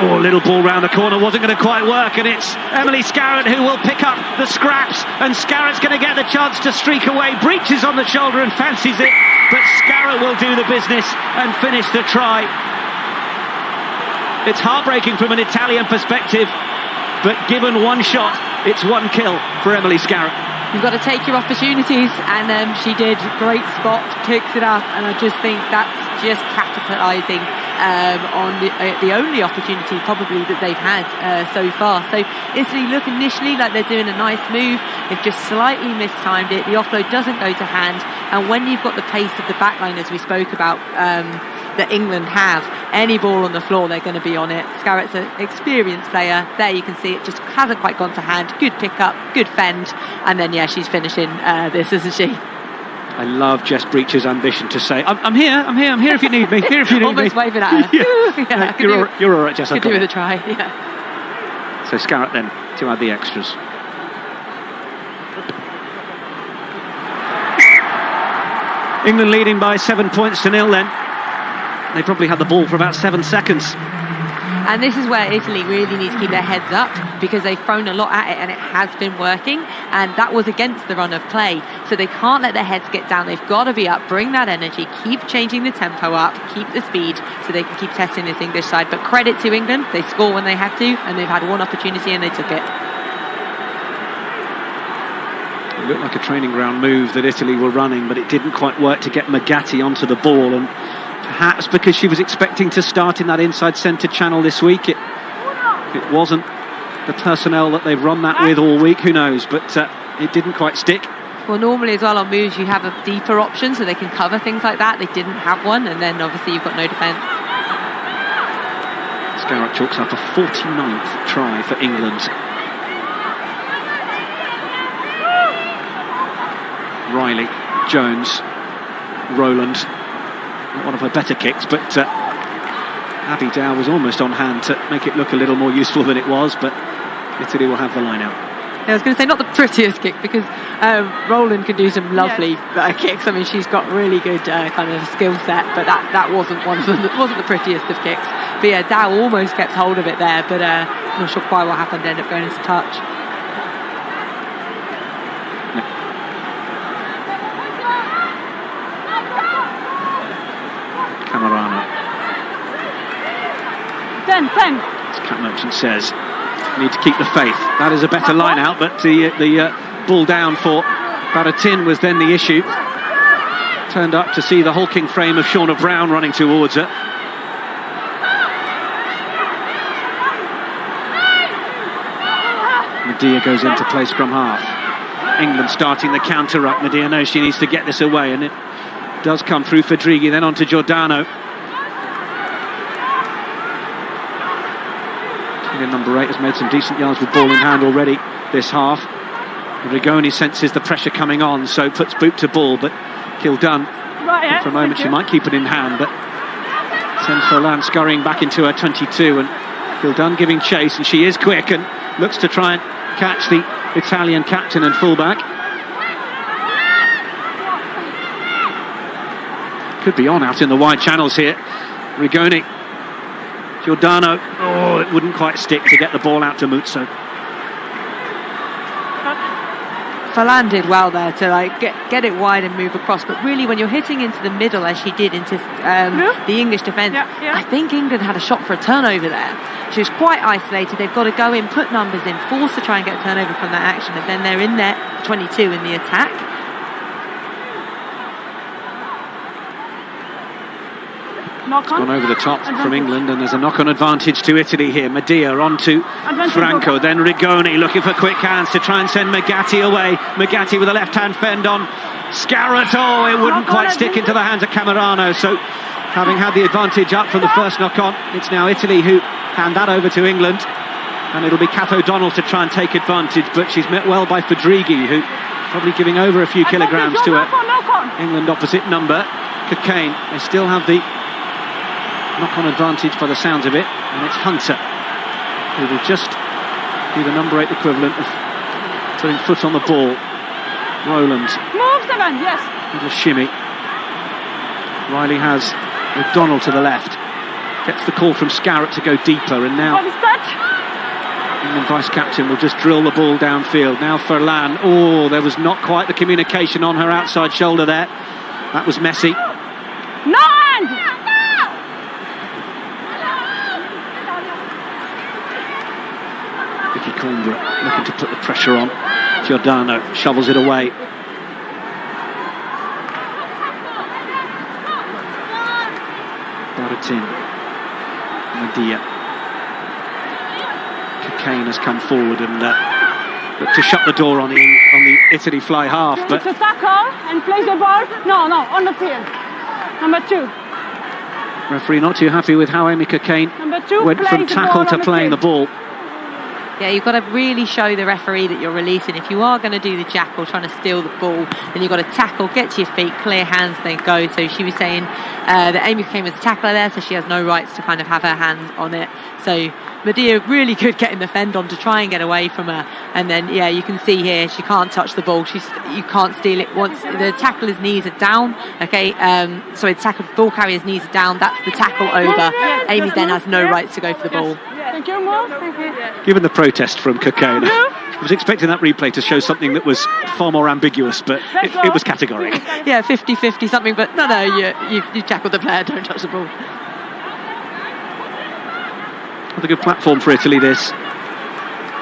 Oh, little ball round the corner, wasn't going to quite work, and it's Emily Scarratt who will pick up the scraps, and Scarratt's going to get the chance to streak away. Breaches on the shoulder and fancies it, but Scarratt will do the business and finish the try. It's heartbreaking from an Italian perspective, but given one shot, it's 1 kill for Emily Scarratt. You've got to take your opportunities, and she did. Great spot, kicks it up, and I just think that's just capitalising on the only opportunity probably that they've had so far. So Italy look initially like they're doing a nice move. They've just slightly mistimed it. The offload doesn't go to hand, and when you've got the pace of the backline, as we spoke about, that England have, any ball on the floor they're going to be on it. Scarratt's an experienced player. There you can see it just hasn't quite gone to hand. Good pick up, good fend, and then she's finishing this, isn't she? I love Jess Breach's ambition to say, I'm here if you need me, here if you need Almost me. waving at her. You're all right, Jess. Could do with a try, yeah. So Scarratt then to add the extras. England leading by 7 points to 0 then. They probably had the ball for about 7 seconds. And this is where Italy really need to keep their heads up, because they've thrown a lot at it and it has been working, and that was against the run of play. So they can't let their heads get down. They've got to be up, bring that energy, keep changing the tempo up, keep the speed, so they can keep testing this English side. But credit to England, they score when they had to, and they've had one opportunity and they took it. It looked like a training ground move that Italy were running, but it didn't quite work to get Magatti onto the ball, and perhaps because she was expecting to start in that inside centre channel this week, it wasn't the personnel that they've run that with all week, who knows, but it didn't quite stick. Well, normally as well on moves you have a deeper option so they can cover things like that. They didn't have one, and then obviously you've got no defence. Scarratt chalks up a 49th try for England. Riley, Jones, Rowland. Not one of her better kicks, but Abby Dow was almost on hand to make it look a little more useful than it was, but Italy will have the line out. Yeah, I was going to say not the prettiest kick, because Rowland can do some lovely kicks. I mean, she's got really good kind of skill set, but that wasn't one of them. It wasn't the prettiest of kicks. But yeah, Dow almost kept hold of it there, but I'm not sure quite what happened. Ended up going into touch. Camerano. 10. As Cat Merchant says, need to keep the faith. That is a better line out, but the ball down for Baratin was then the issue. Turned up to see the hulking frame of Shauna Brown running towards her. Medea goes into play scrum half. England starting the counter up. Medea knows she needs to get this away, and it does come through Fadrighi, then on to Giordano. Number 8 has made some decent yards with ball in hand already this half. Rigoni senses the pressure coming on, so puts boot to ball, but Kildun, for a moment she might keep it in hand, but sends Folan scurrying back into her 22, and Kildun giving chase, and she is quick and looks to try and catch the Italian captain and fullback. Could be on out in the wide channels here. Rigoni. Giordano, it wouldn't quite stick to get the ball out to Muzzo. Folan did well there to get it wide and move across, but really when you're hitting into the middle as she did into the English defence, I think England had a shot for a turnover there. She was quite isolated. They've got to go in, put numbers in, force to try and get a turnover from that action, and then they're in there, 22 in the attack. It's gone over the top from England, and there's a knock-on advantage to Italy here. Medea on to Franco, then Rigoni looking for quick hands to try and send Magatti away. Magatti with a left-hand fend on Scarratt. It wouldn't quite stick into the hands of Camerano, so having had the advantage up from the first knock-on, it's now Italy who hand that over to England, and it'll be Kath O'Donnell to try and take advantage, but she's met well by Fadrighi, who probably giving over a few kilograms to her England opposite number. Cockayne, they still have the knock-on advantage by the sounds of it. And it's Hunter, who will just be the number 8 equivalent of putting foot on the ball. Rowland. Move, Seven, yes. Little shimmy. Riley has O'Donnell to the left. Gets the call from Scarrett to go deeper, and now England vice-captain will just drill the ball downfield. Now Furlan. Oh, there was not quite the communication on her outside shoulder there. That was messy. No hand! Vicky Cornbrook looking to put the pressure on. Giordano shovels it away. Baratin. Medea. Cocaine has come forward and looked to shut the door on the Italy fly half, but It's a tackle and plays the ball. No, on the field. Number 2. referee not too happy with how Amy Cocaine Number 2 went from tackle to playing the ball. Yeah, you've got to really show the referee that you're releasing. If you are going to do the jackal, trying to steal the ball, then you've got to tackle, get to your feet, clear hands, then go. So she was saying that Amy Cocaine was a tackler there, so she has no rights to kind of have her hands on it. So Medea really good getting the fend on to try and get away from her. And then, yeah, you can see here, she can't touch the ball. You can't steal it. Once the tackler's knees are down, okay, sorry, the ball carrier's knees are down, that's the tackle over. Amy then has no rights to go for the ball. Thank you, Mo. Thank you. Given the protest from Cocaine, I was expecting that replay to show something that was far more ambiguous, but it was categoric. Yeah, 50-50 something, but no, you tackle the player, don't touch the ball. What a good platform for Italy, this.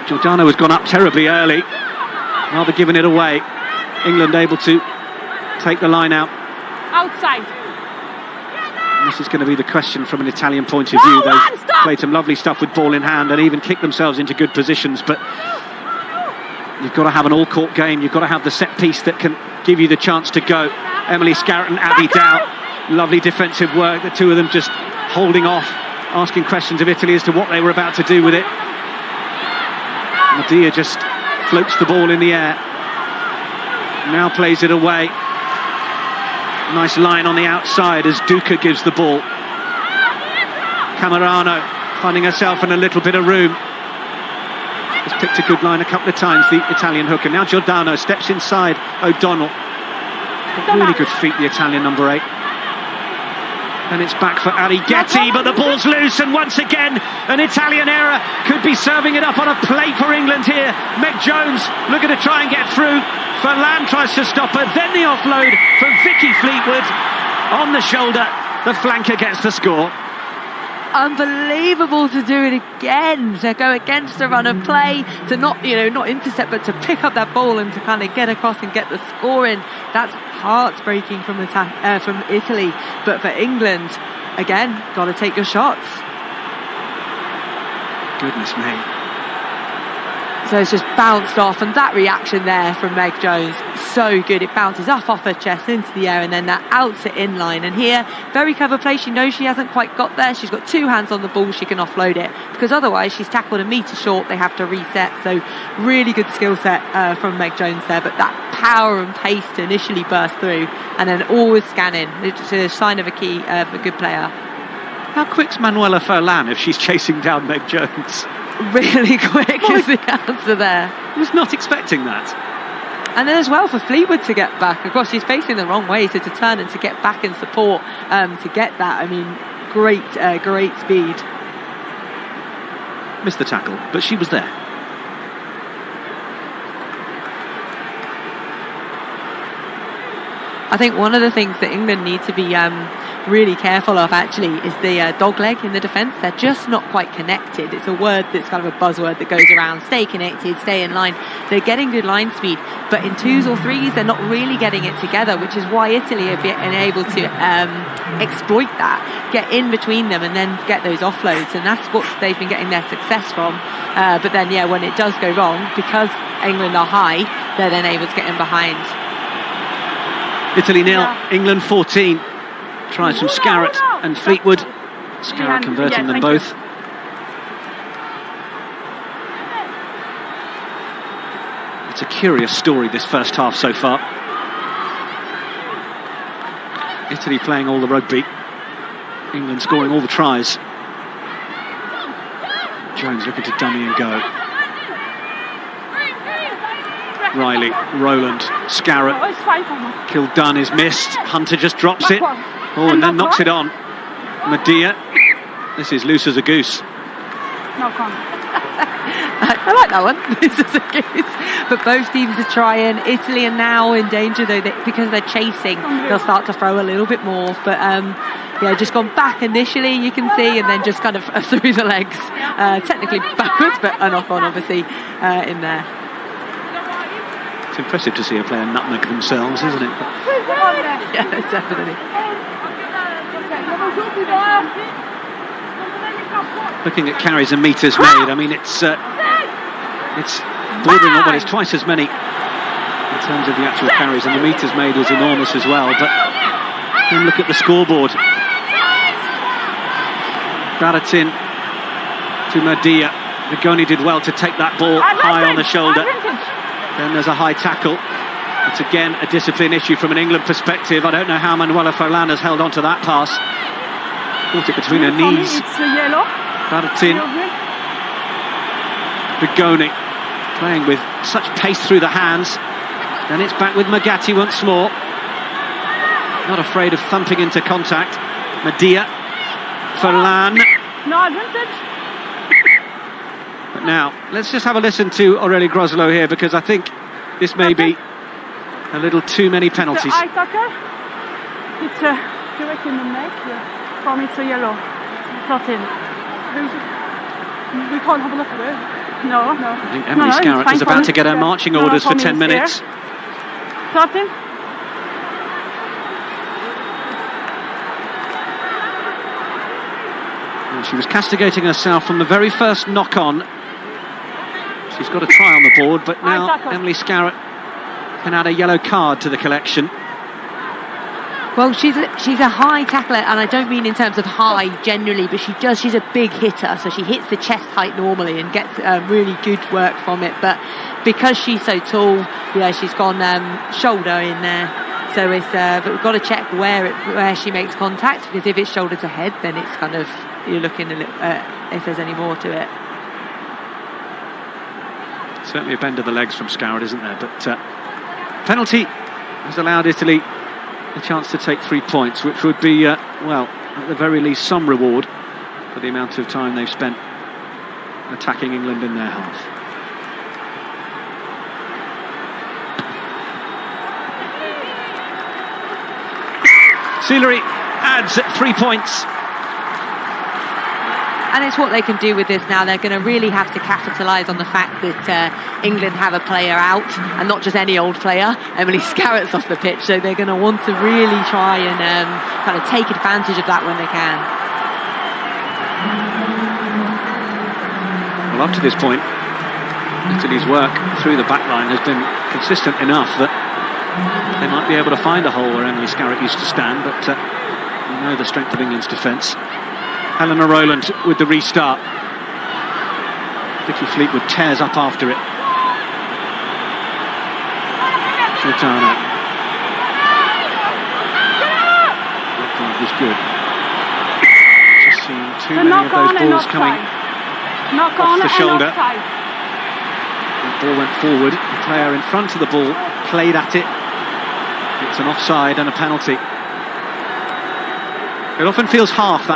Giordano has gone up terribly early, rather giving it away. England able to take the line out. Outside. And this is going to be the question from an Italian point of view. They've played some lovely stuff with ball in hand and even kicked themselves into good positions, but you've got to have an all-court game. You've got to have the set piece that can give you the chance to go. Emily Scarrett and Abby Dow, lovely defensive work. The two of them just holding off, asking questions of Italy as to what they were about to do with it. Medea just floats the ball in the air. Now plays it away. Nice line on the outside as Duca gives the ball. Camerano finding herself in a little bit of room. Has picked a good line a couple of times, the Italian hooker. Now Giordano steps inside O'Donnell. Really good feet, the Italian number 8. And it's back for Arrighetti, but the ball's loose, and once again an Italian error. Could be serving it up on a plate for England here. Meg Jones looking to try and get through. Furlan tries to stop her, then the offload from Vicky Fleetwood on the shoulder. The flanker gets the score. Unbelievable to do it again, to go against the run of play, to not intercept, but to pick up that ball and to kind of get across and get the score in. That's heartbreaking from Italy, but for England, again, got to take your shots. Goodness me. So it's just bounced off, and that reaction there from Meg Jones, so good. It bounces up off her chest into the air, and then that out to inline. And here, very clever play. She knows she hasn't quite got there. She's got 2 hands on the ball. She can offload it, because otherwise she's tackled a metre short. They have to reset. So really good skill set from Meg Jones there. But that power and pace to initially burst through, and then always scanning. It's a sign of a good player. How quick's Manuela Furlan if she's chasing down Meg Jones? Really quick is the answer there. I was not expecting that. And then as well for Fleetwood to get back. Of course, she's facing the wrong way, so to turn and to get back in support to get that, I mean, great speed. Missed the tackle, but she was there. I think one of the things that England need to be really careful of actually is the dog leg in the defence. They're just not quite connected. It's a word that's kind of a buzzword that goes around. Stay connected, stay in line. They're getting good line speed, but in 2s or 3s they're not really getting it together, which is why Italy have been able to exploit that, get in between them and then get those offloads, and that's what they've been getting their success from. But then when it does go wrong, because England are high, they're then able to get in behind. Italy 0, England 14. Tries from Scarrett and Fleetwood. Scarrett converting them both. It's a curious story, this first half so far. Italy playing all the rugby. England scoring all the tries. Jones looking to dummy and go. Riley, Rowland, Scarrett. Oh, it's fine, Palmer. Kildun is missed. Hunter just drops it. Backward. Oh, and then knocks backward. it on. Medea. This is loose as a goose. No, come. I like that one. This is a goose. But both teams are trying. Italy are now in danger though, because they're chasing. They'll start to throw a little bit more. But yeah, just gone back initially, you can see, and then just kind of through the legs. Technically backwards, but a knock on obviously in there. It's impressive to see a player nutmeg themselves, isn't it? Yeah, definitely. Looking at carries and metres made, I mean it's bordering on, well, it's twice as many in terms of the actual carries, and the metres made is enormous as well. But then look at the scoreboard. Baratin to Medea. Rigoni did well to take that ball high on the shoulder. Then there's a high tackle. It's again a discipline issue from an England perspective. I don't know how Manuela Forlan has held on to that pass. Caught it between her knees. It's yellow. Baratin. Rigoni playing with such pace through the hands. Then it's back with Magatti once more. Not afraid of thumping into contact. Medea. Forlan. No advantage. But now, let's just have a listen to Aurélie Groslow here, because I think this may be a little too many penalties. It's a eye tackle. It's direct in the neck. Yeah. For me, it's a yellow. 13. We can't have a look at it. No. I think Emily Scarrett is about to get her marching orders for 10 minutes. 13. And she was castigating herself from the very first knock-on. She's got a try on the board, but now Emily Scarrett can add a yellow card to the collection. Well, she's a high tackler, and I don't mean in terms of high generally, but she's a big hitter, so she hits the chest height normally and gets really good work from it. But because she's so tall, yeah, she's gone shoulder in there. So it's but we've got to check where she makes contact, because if it's shoulder to head, then it's kind of, you're looking a little, if there's any more to it. Certainly a bend of the legs from Scarrett, isn't there? But penalty has allowed Italy a chance to take 3 points, which would be, well, at the very least, some reward for the amount of time they've spent attacking England in their half. Sealery adds 3 points. And it's what they can do with this now. They're going to really have to capitalise on the fact that England have a player out, and not just any old player. Emily Scarrett's off the pitch, so they're going to want to really try and kind of take advantage of that when they can. Well, up to this point, Italy's work through the back line has been consistent enough that they might be able to find a hole where Emily Scarrett used to stand, but we know the strength of England's defence. Helena Rowland with the restart. Vicky Fleetwood tears up after it. Sultana. That was good. Just seen too many of those balls coming off the shoulder. The ball went forward. The player in front of the ball played at it. It's an offside and a penalty. It often feels harsh,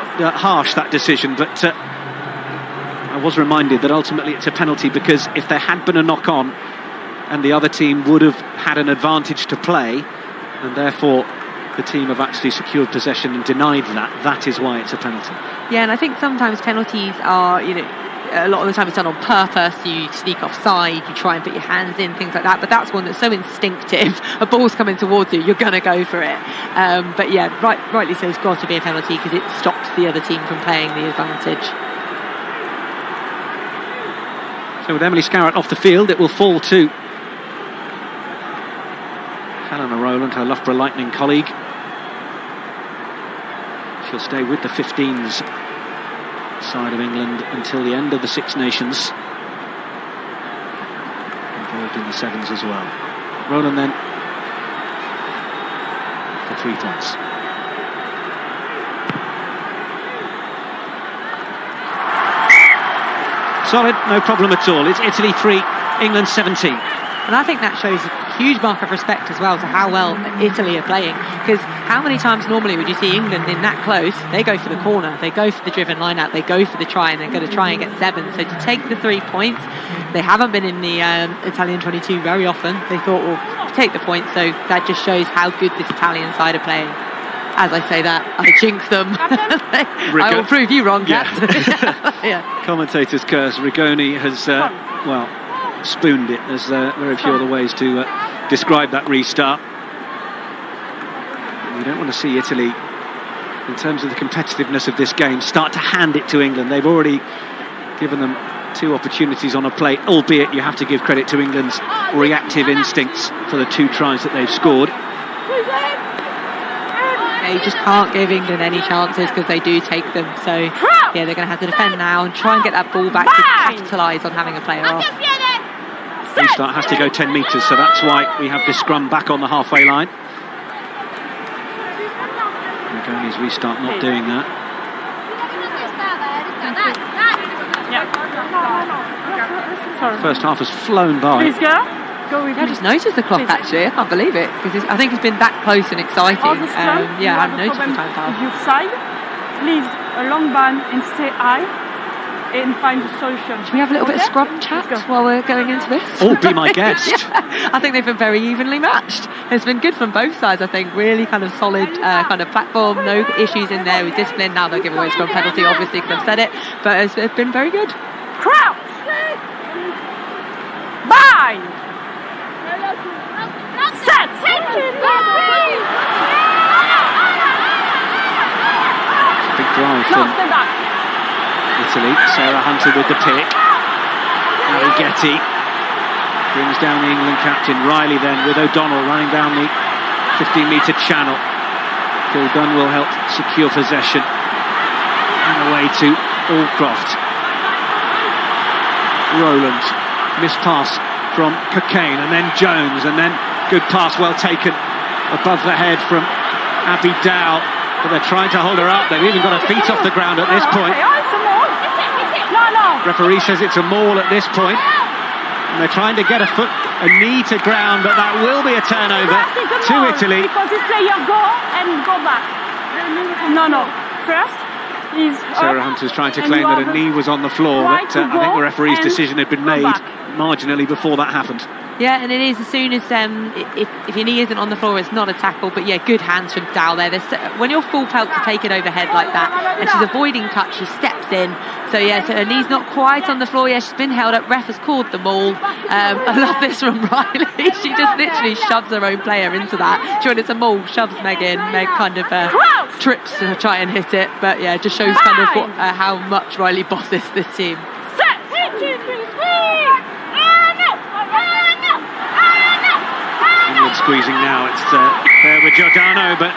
that decision, but I was reminded that ultimately it's a penalty, because if there had been a knock-on and the other team would have had an advantage to play, and therefore the team have actually secured possession and denied that is why it's a penalty. Yeah, and I think sometimes penalties are, a lot of the time it's done on purpose. You sneak offside, you try and put your hands in, things like that, but that's one that's so instinctive. A ball's coming towards you, you're going to go for it. But yeah, rightly so, it's got to be a penalty, because it stops the other team from playing the advantage. So with Emily Scarrett off the field, it will fall to Helena Rowland, her Loughborough Lightning colleague. She'll stay with the 15s side of England until the end of the Six Nations, involved in the sevens as well. Rowland then for 3 points. Solid, no problem at all. It's Italy 3, England 17. And I think that shows a huge mark of respect as well to how well Italy are playing. Because how many times normally would you see England in that close? They go for the corner, they go for the driven line out, they go for the try, and they're going to try and get 7. So to take the 3 points, they haven't been in the Italian 22 very often. They thought, well, take the points. So that just shows how good this Italian side are playing. As I say that, I jinx them. I will prove you wrong, Kat. Yeah. Commentator's curse. Rigoni has, spooned it. There's very few other ways to describe that restart. You don't want to see Italy, in terms of the competitiveness of this game, start to hand it to England. They've already given them 2 opportunities on a plate, albeit you have to give credit to England's reactive instincts for the 2 tries that they've scored. You just can't give England any chances because they do take them. So, yeah, they're going to have to defend now and try and get that ball back to capitalise on having a player off. Restart has to go 10 metres, so that's why we have this scrum back on the halfway line. Rigoni's restart not doing that. First half has flown by. Please go with me. I just noticed the clock actually. I can't believe it because I think it's been that close and exciting. I haven't noticed the time pass. Your side, please a long ban and stay high and find a solution. Should we have a little bit of scrum chat while we're going into this? Oh, be my guest. I think they've been very evenly matched. It's been good from both sides. I think really kind of solid kind of platform. No issues in there with discipline. Now they'll give away a scrum penalty, obviously, because I've said it. But it's been very good. Crouch. Bind. Set! Big drive from Italy. Sarah Hunter with the pick. Harry Getty brings down the England captain. Riley then with O'Donnell running down the 15-metre channel. Phil Dunn will help secure possession. And away to Allcroft. Rowland. Missed pass from Cockayne, and then Jones, and then good pass, well taken above the head from Abby Dow, but they're trying to hold her up. They've even got her feet off the ground at this point. Referee says it's a maul at this point, and they're trying to get a knee to ground, but that will be a turnover to Italy. Because this player go and go back. No. First is Sarah Hunter's trying to claim that a knee was on the floor, but I think the referee's decision had been made marginally before that happened. Yeah, and it is as soon as if your knee isn't on the floor, it's not a tackle. But yeah, good hands from Dow there. When you're full pelt to take it overhead like that, and she's avoiding touch, she steps in. So yeah, so her knee's not quite on the floor. Yeah, she's been held up. Ref has called the maul. I love this from Riley. She just literally shoves her own player into that. Sure, it's a maul. Shoves Meg in. Meg kind of trips to try and hit it. But yeah, it just shows kind of how much Riley bosses this team. England squeezing now. It's there with Giordano, but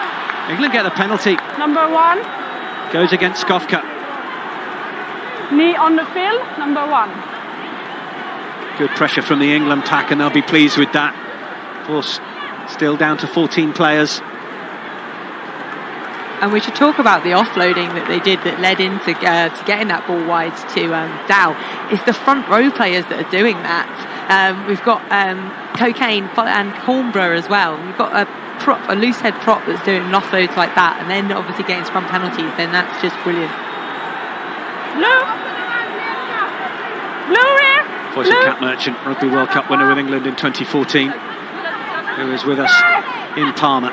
England get the penalty. Number 1 goes against Skofka. Knee on the field. Number 1. Good pressure from the England pack, and they'll be pleased with that. Of course, still down to 14 players. And we should talk about the offloading that they did that led into getting that ball wide to Dow. It's the front row players that are doing that. We've got Cockayne and Cornborough as well. We've got a loose head prop that's doing offloads like that, and then obviously getting scrum penalties. Then that's just brilliant. Voice of Cat Merchant, Rugby World Cup winner with England in 2014, who is with us in Parma.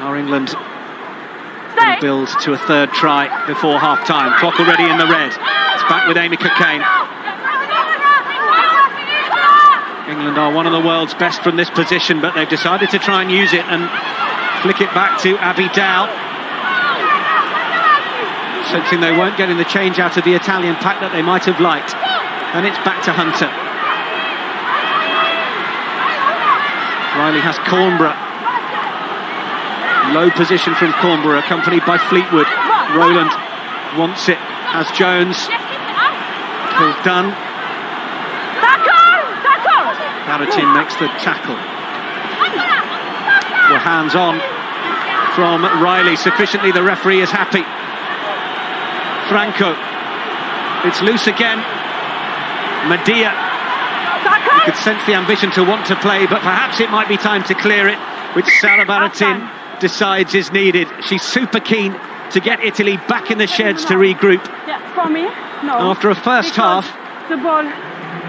Our England will build to a third try before half-time. Clock already in the red. It's back with Amy Cockayne. England are one of the world's best from this position, but they've decided to try and use it and flick it back to Abby Dow. Sensing they weren't getting the change out of the Italian pack that they might have liked. And it's back to Hunter. Riley has Cornborough. Low position from Cornborough, accompanied by Fleetwood. Rowland wants it, has Jones. Phil Dunn. Baratin makes the tackle. Well, hands on from Riley. Sufficiently, the referee is happy. Franco It's loose again. Medea. You could sense the ambition to want to play, but perhaps it might be time to clear it, which Sara Baratin decides is needed. She's super keen to get Italy back in the sheds to regroup. Yeah, for me, no. After a first half, the ball,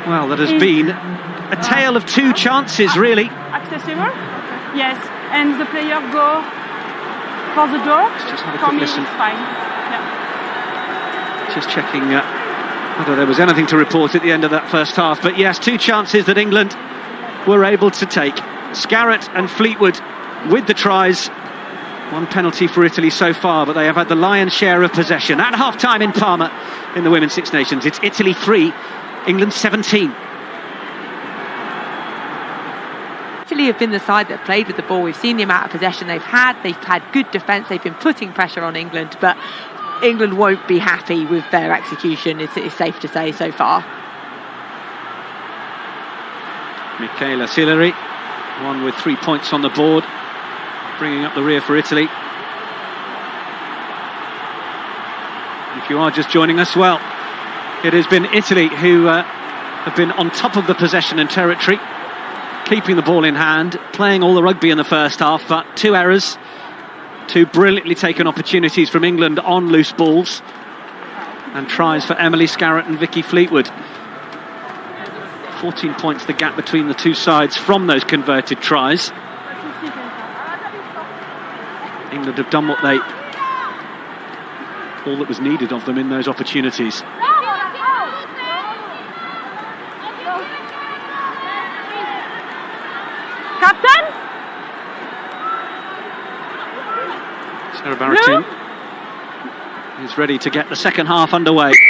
well, that has been a tale of two chances, really. Accessible? Yes, and the player go for the door. Let's just have a for quick me, listen. it's fine. Yeah. Just checking whether there was anything to report at the end of that first half. But yes, two chances that England were able to take. Scarrett and Fleetwood with the tries. One penalty for Italy so far, but they have had the lion's share of possession. At half-time in Parma in the Women's Six Nations, it's Italy 3, England 17. Italy have been the side that played with the ball. We've seen the amount of possession they've had. They've had good defence. They've been putting pressure on England, but England won't be happy with their execution, it's safe to say so far. Michaela Sillery, one with 3 points on the board, bringing up the rear for Italy. If you are just joining us, well, it has been Italy who have been on top of the possession and territory, keeping the ball in hand, playing all the rugby in the first half, but two errors, two brilliantly taken opportunities from England on loose balls, and tries for Emily Scarrett and Vicky Fleetwood. 14 points the gap between the two sides from those converted tries. England have done all that was needed of them in those opportunities. Captain? Sara Baratin is ready to get the second half underway. It's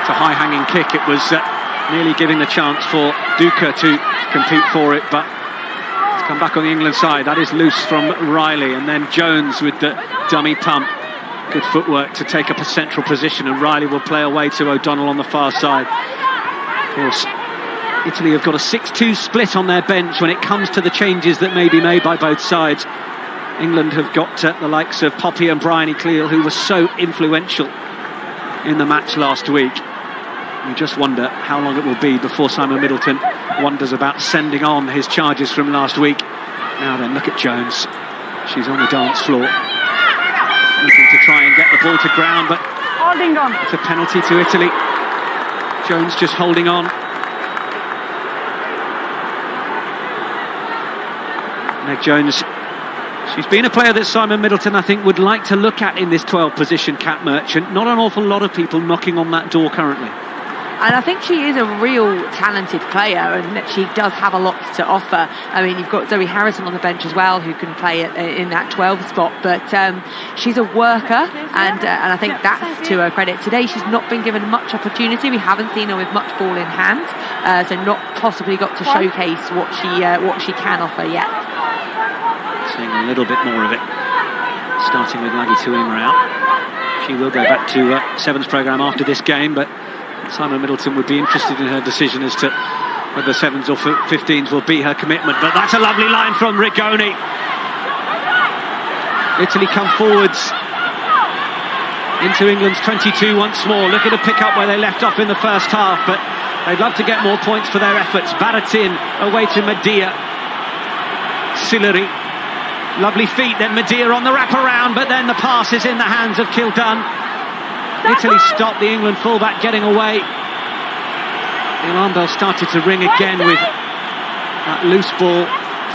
a high-hanging kick. It was nearly giving the chance for Duca to compete for it, but it's come back on the England side. That is loose from Riley, and then Jones with the dummy pump. Good footwork to take up a central position, and Riley will play away to O'Donnell on the far side. Of course, Italy have got a 6-2 split on their bench when it comes to the changes that may be made by both sides. England have got the likes of Poppy and Bryony Cleal, who were so influential in the match last week. You just wonder how long it will be before Simon Middleton wonders about sending on his charges from last week. Now then, look at Jones. She's on the dance floor, looking to try and get the ball to ground, but Holding on. it's a penalty to Italy. Jones just holding on. Meg Jones, she's been a player that Simon Middleton, I think, would like to look at in this 12 position, Cat Merchant. Not an awful lot of people knocking on that door currently. And I think she is a real talented player, and that she does have a lot to offer. I mean, you've got Zoe Harrison on the bench as well, who can play in that 12 spot, but she's a worker, and I think that's to her credit. Today she's not been given much opportunity. We haven't seen her with much ball in hand, so not possibly got to showcase what she can offer yet. Seeing a little bit more of it, starting with Lagi Tuima out. She will go back to Sevens programme after this game, but Simon Middleton would be interested in her decision as to whether Sevens or 15s will be her commitment. But that's a lovely line from Rigoni. Italy come forwards into England's 22 once more. Looking to pick up where they left off in the first half, but they'd love to get more points for their efforts. Baratin away to Medea. Sillery. Lovely feet, then Medea on the wraparound, but then the pass is in the hands of Kildunn. Italy stopped the England fullback getting away. The alarm bell started to ring again with that loose ball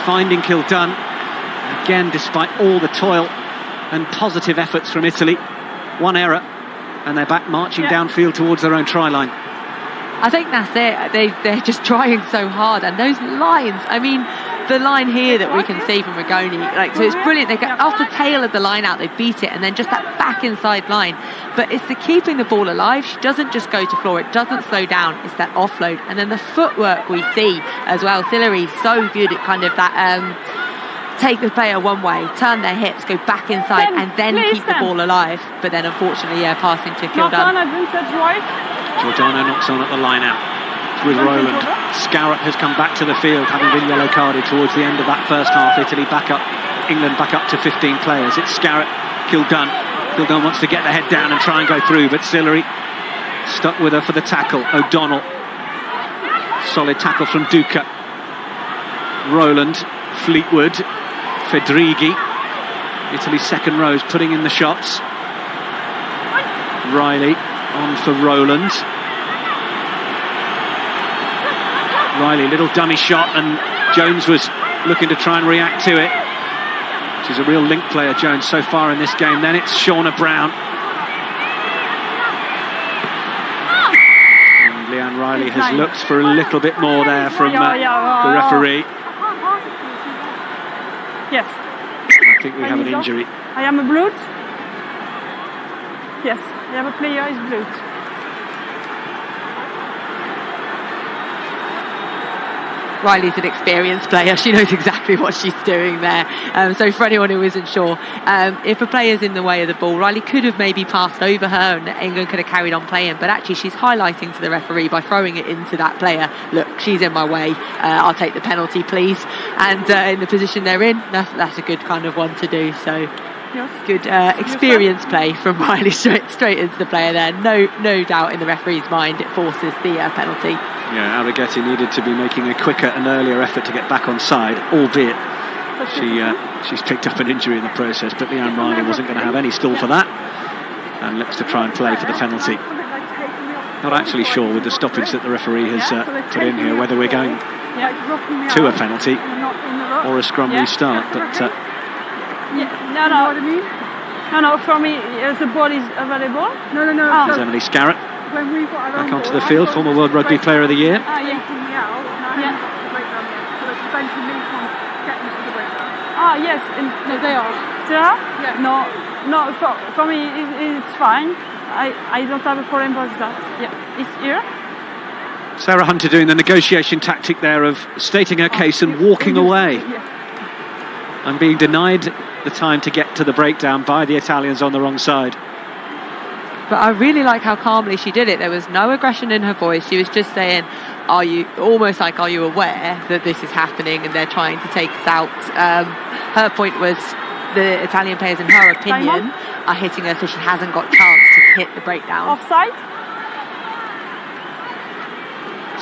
finding Kildunn. Again, despite all the toil and positive efforts from Italy, one error, and they're back marching downfield towards their own try line. I think that's it. They're just trying so hard, and those lines, I mean, the line here that we can see from Rigoni, so it's brilliant. They get off the tail of the line out, they beat it, and then just that back inside line. But it's the keeping the ball alive. She doesn't just go to floor, it doesn't slow down, it's that offload. And then the footwork we see as well. Sillery's so good at kind of that take the player one way, turn their hips, go back inside, and then keep the ball alive. But then unfortunately, passing to Kildunn. Giordano knocks on at the line out with Rowland. Scarrett has come back to the field, having been yellow carded towards the end of that first half. Italy back up, England back up to 15 players. It's Scarrett Kildun. Kildun wants to get the head down and try and go through, but Sillery stuck with her for the tackle. O'Donnell. Solid tackle from Duca. Rowland, Fleetwood, Fedrighi. Italy's second row is putting in the shots. Riley on for Rowland. Riley, little dummy shot, and Jones was looking to try and react to it. She's a real link player, Jones, so far in this game. Then it's Shauna Brown. And Leanne Riley has looked for a little bit more there from the referee. Yes. I think we have an injury. I am a blood. Yes, I have a player is blood. Riley's an experienced player. She knows exactly what she's doing there. So for anyone who isn't sure, if a player's in the way of the ball, Riley could have maybe passed over her and England could have carried on playing, but actually she's highlighting to the referee by throwing it into that player. Look, she's in my way. I'll take the penalty, please. And in the position they're in, that's a good kind of one to do. So good experienced play from Riley straight into the player there. No doubt in the referee's mind it forces the penalty. Yeah, Arrighetti needed to be making a quicker and earlier effort to get back on side, albeit she's picked up an injury in the process, but Leanne Riley wasn't going to have any stall for that and looks to try and play for the penalty. Not actually sure with the stoppage that the referee has put in here whether we're going to a penalty or a scrum restart, but No, for me, the ball is available. No. There's Emily Scarrett back onto the field, former World Rugby Player of the Year. Yes. No, they are. They are? Yeah. No. For me, it's fine. I don't have a problem with that. Yeah, it's here. Sarah Hunter doing the negotiation tactic there of stating her case and walking away, and being denied the time to get to the breakdown by the Italians on the wrong side. But I really like how calmly she did it. There was no aggression in her voice. She was just saying, are you aware that this is happening and they're trying to take us out? Her point was the Italian players, in her opinion, are hitting her so she hasn't got chance to hit the breakdown. Offside?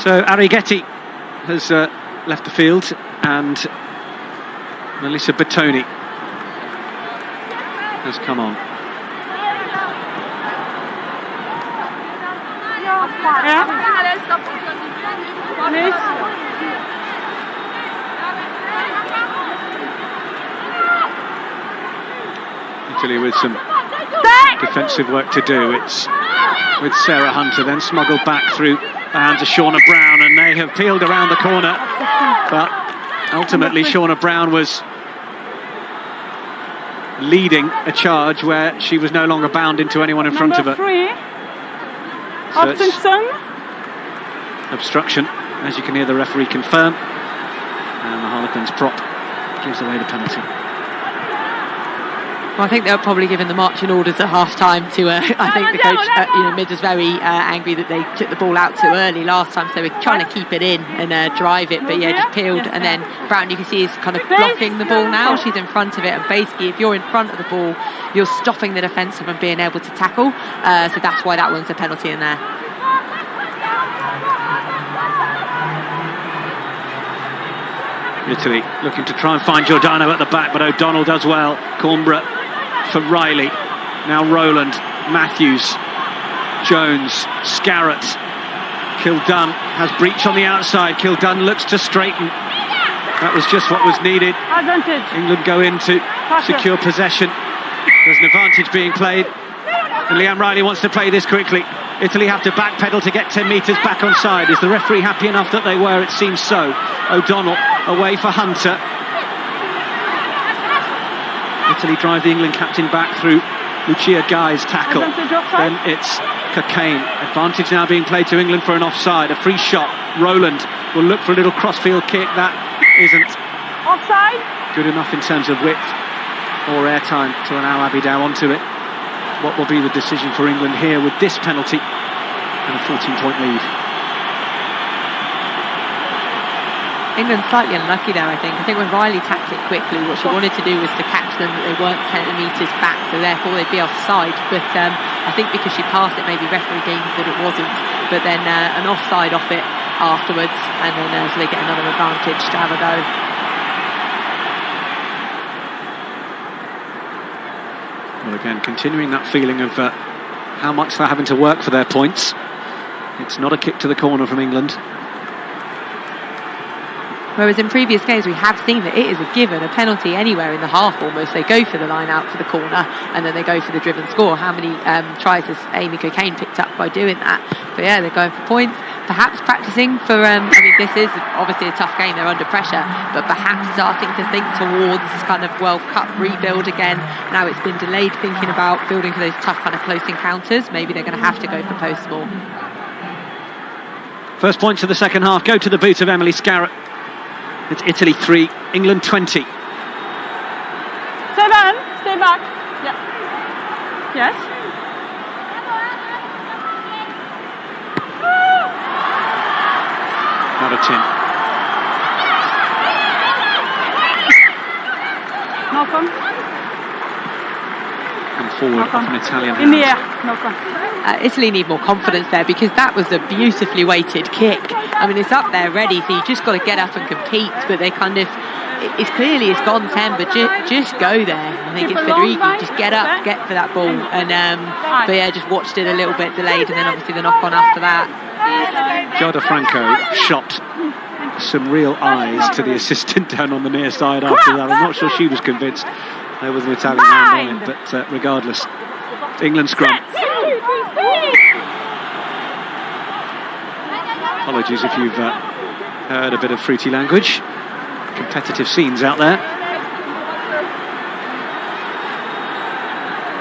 So Arrighetti has left the field, and Melissa Bertoni has come on. Italy with some defensive work to do. It's with Sarah Hunter, then smuggled back through the hands of Shauna Brown, and they have peeled around the corner, but ultimately Shauna Brown was leading a charge where she was no longer bound into anyone in front of her. So obstruction, as you can hear the referee confirm, and the Harlequins prop gives away the penalty. Well, I think they were probably given the marching orders at half-time to, I think the coach, Mid was very angry that they took the ball out too early last time, so they were trying to keep it in and drive it, but just peeled, and then Brown, you can see, is kind of blocking the ball now. She's in front of it, and basically if you're in front of the ball, you're stopping the defence from being able to tackle, so that's why that one's a penalty in there. Italy looking to try and find Giordano at the back, but O'Donnell does well. Cornborough for Riley. Now Rowland, Matthews, Jones, Scarrett. Kildun has breach on the outside. Kildun looks to straighten. That was just what was needed. Advantage. England go in to secure possession. There's an advantage being played, and Leanne Riley wants to play this quickly. Italy have to backpedal to get 10 metres back on side. Is the referee happy enough that they were? It seems so. O'Donnell away for Hunter. Italy drive the England captain back through Lucia Guy's tackle. Then it's Cockayne. Advantage now being played to England for an offside. A free shot. Rowland will look for a little crossfield kick. That isn't offside. Good enough in terms of width or airtime to allow Abidal onto it. What will be the decision for England here with this penalty and a 14-point lead? England slightly unlucky there, I think. I think when Riley tapped it quickly, what she wanted to do was to catch them, that they weren't 10 metres back, so therefore they'd be offside. But I think because she passed it, maybe referee deemed that it wasn't. But then an offside off it afterwards, and then so they get another advantage to have a go. Well, again, continuing that feeling of how much they're having to work for their points. It's not a kick to the corner from England. Whereas in previous games we have seen that it is a given, a penalty anywhere in the half almost. They go for the line out for the corner and then they go for the driven score. How many tries has Amy Cockayne picked up by doing that? But yeah, they're going for points. Perhaps practicing for, this is obviously a tough game, they're under pressure, but perhaps starting to think towards kind of World Cup rebuild again. Now it's been delayed, thinking about building for those tough kind of close encounters. Maybe they're going to have to go for post more. First points of the second half go to the boot of Emily Scarrett. It's Italy 3, England 20. 7, stay back. Yeah. Yes. Baratin. Knock on. And forward off an Italian In the hand. air. Knock on. Italy need more confidence there, because that was a beautifully weighted kick. I mean, it's up there ready, so you've just got to get up and compete. But they kind of, it's gone 10, but just go there. I think it's Federici, just get up, get for that ball, and but yeah, just watched it a little bit delayed, and then obviously the knock on after that. Giada Franco shot some real eyes to the assistant down on the near side after that. I'm not sure she was convinced there was an Italian hand on it, but regardless, England scrum. Apologies if you've heard a bit of fruity language. Competitive scenes out there.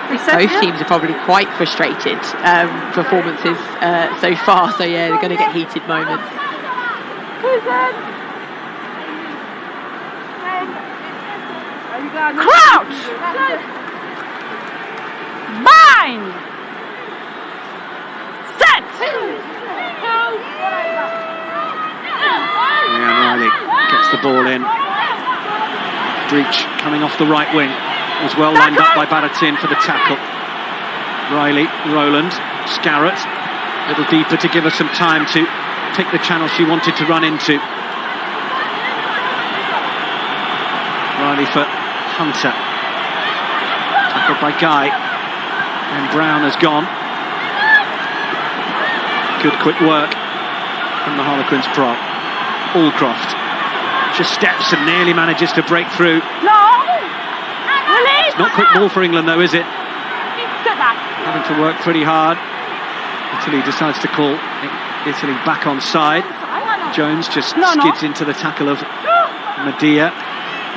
Both teams are probably quite frustrated performances so far, so yeah, they're going to get heated moments. Crouch! Bind! Set! Leanne Riley gets the ball in. Breach coming off the right wing. Was well lined up by Baratin for the tackle. Riley, Rowland, Scarrett. A little deeper to give her some time to pick the channel she wanted to run into. Riley for Hunter. Tackled by Guy. And Brown has gone. Good quick work from the Harlequins prop. Allcroft just steps and nearly manages to break through. No! Release! It's not quick ball for England though, is it? Step back. Having to work pretty hard. Italy decides to call Italy back on side. Jones just skids into the tackle of Medea.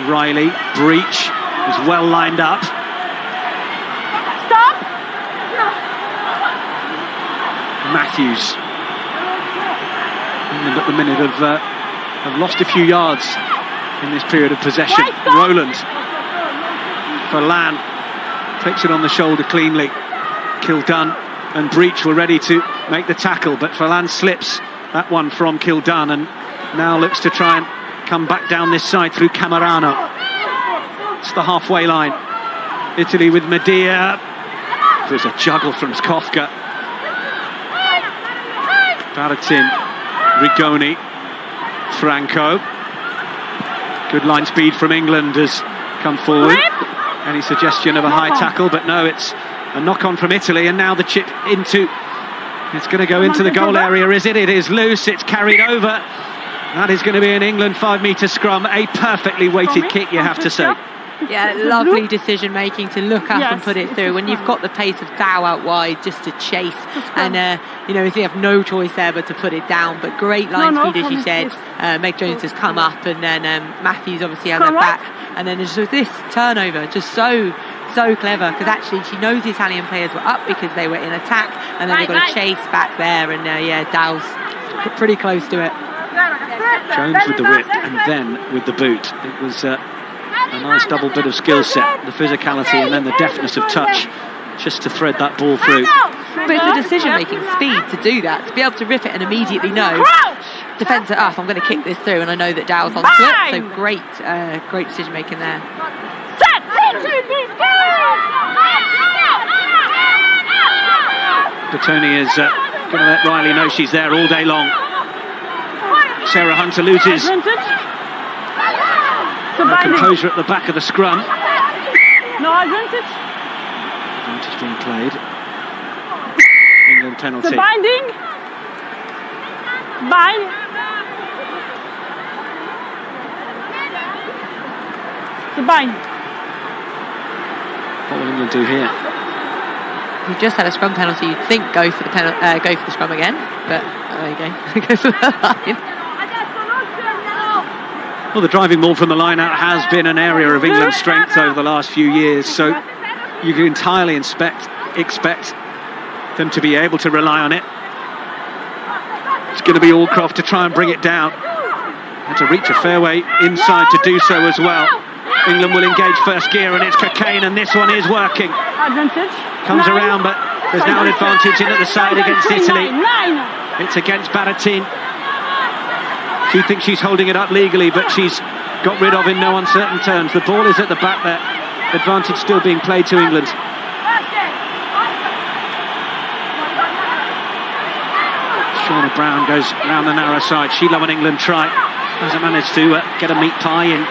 Riley, Breach is well lined up. Stop! Matthews. England at the minute have lost a few yards in this period of possession. Rowland. Verlan takes it on the shoulder cleanly. Kildun and Breach were ready to make the tackle, but Verlan slips that one from Kildun and now looks to try and come back down this side through Camerano. It's the halfway line. Italy with Medea. There's a juggle from Skofka. Baratin, Rigoni, Franco. Good line speed from England has come forward. Any suggestion of a high tackle, but no, it's a knock-on from Italy, and now the chip into... It's going to go into the goal area, is it? It is loose, it's carried over. That is going to be an England 5-metre scrum. A perfectly weighted kick, you have to say. Yeah, lovely decision making to look up and put it through when you've got the pace of Dow out wide just to chase, and you have no choice there but to put it down. But great line speed, as you said. Meg Jones has come up, and then Matthews obviously had her back, and then there's just this turnover, just so clever, because actually she knows the Italian players were up because they were in attack, and then they've got to chase back there, and Dow's pretty close to it. Jones with the whip and then with the boot. It was a nice double bit of skill set, the physicality and then the deftness of touch just to thread that ball through. But it's the decision-making speed to do that, to be able to rip it and immediately know defends it up. I'm going to kick this through, and I know that Dow's on to it. So great decision making there. Bertoni is going to let Riley know she's there all day long. Sarah Hunter loses her composure at the back of the scrum. No advantage. Advantage being played. England penalty. The binding. Bind. The bind. What will England do here? We've just had a scrum penalty. You'd think go for the scrum again, but there you go. Go for the line. Well, the driving ball from the line-out has been an area of England's strength over the last few years, so you can entirely expect them to be able to rely on it. It's going to be Allcroft to try and bring it down, and to reach a fairway inside to do so as well. England will engage first gear, and it's Cockayne, and this one is working. Advantage. Comes around, but there's now an advantage in at the side against Italy. It's against Baratin. She thinks she's holding it up legally, but she's got rid of in no uncertain terms. The ball is at the back there. Advantage still being played to England. Shauna Brown goes round the narrow side. Sheila and England try. Hasn't managed to get a meat pie in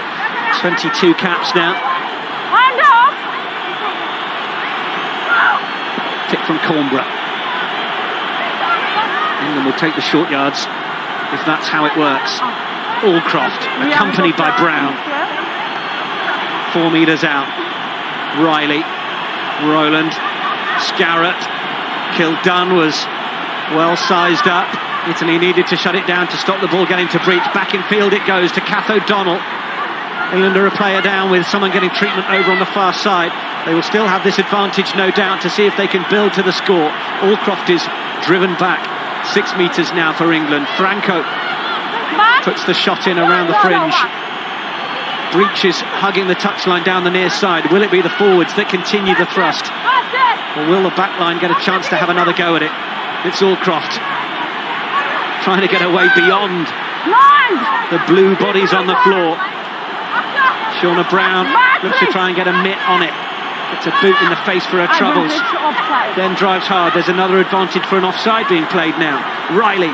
22 caps now. Kick from Cornborough. England will take the short yards if that's how it works. Allcroft, accompanied by Brown. 4 metres out. Riley, Rowland, Scarrett. Kildunn was well sized up. Italy needed to shut it down to stop the ball getting to breach. Back in field it goes to Kath O'Donnell. England are a player down with someone getting treatment over on the far side. They will still have this advantage, no doubt, to see if they can build to the score. Allcroft is driven back. 6 metres now for England. Franco puts the shot in around the fringe. Breach is hugging the touchline down the near side. Will it be the forwards that continue the thrust? Or will the back line get a chance to have another go at it? It's Allcroft trying to get away beyond the blue bodies on the floor. Shauna Brown looks to try and get a mitt on it. It's a boot in the face for her troubles. Then drives hard. There's another advantage for an offside being played now. Riley.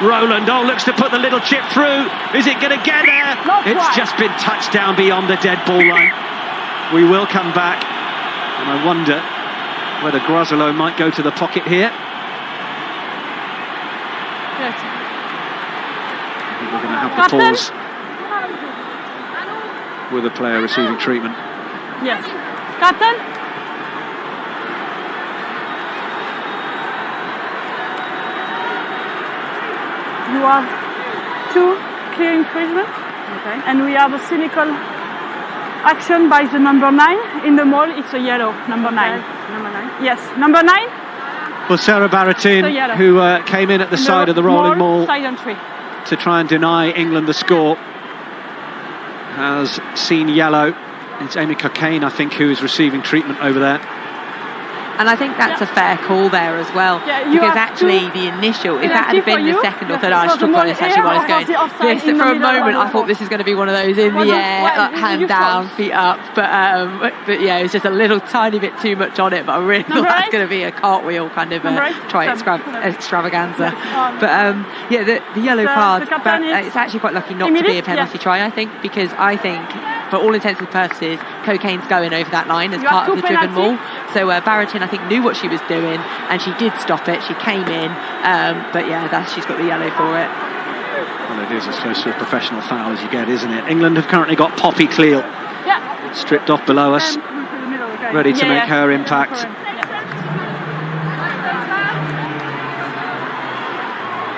Rowland, looks to put the little chip through. Is it going to get there? It's just been touched down beyond the dead ball line. We will come back. And I wonder whether Grozzolo might go to the pocket here. Yes. I think we're going to have to pause with a player receiving treatment. Yes. Captain? You have 2 clear infringements, and we have a cynical action by the number 9 in the mall. It's a yellow, number 9. Number 9? Yes, number 9. Well, Sarah Baratin, who came in at the side of the rolling maul to try and deny England the score, has seen yellow. It's Amy Cockayne, I think, who is receiving treatment over there. And I think that's a fair call there as well, because actually the initial, if that had been the second or third, I struck on it actually while I was going. Yes, for a moment I thought this is going to be one of those in the air, hand down, feet up, but yeah, it was just a little tiny bit too much on it, but I really thought that's going to be a cartwheel kind of extravaganza. But yeah, the yellow card, but it's actually quite lucky not to be a penalty try, I think, because I think, for all intents and purposes, Cockayne's going over that line as part of the driven maul. So Baratin, I think, knew what she was doing, and she did stop it. She came in, but yeah, she's got the yellow for it. Well, it is as close to a professional foul as you get, isn't it? England have currently got Poppy Cleal stripped off below us, ready to make her impact.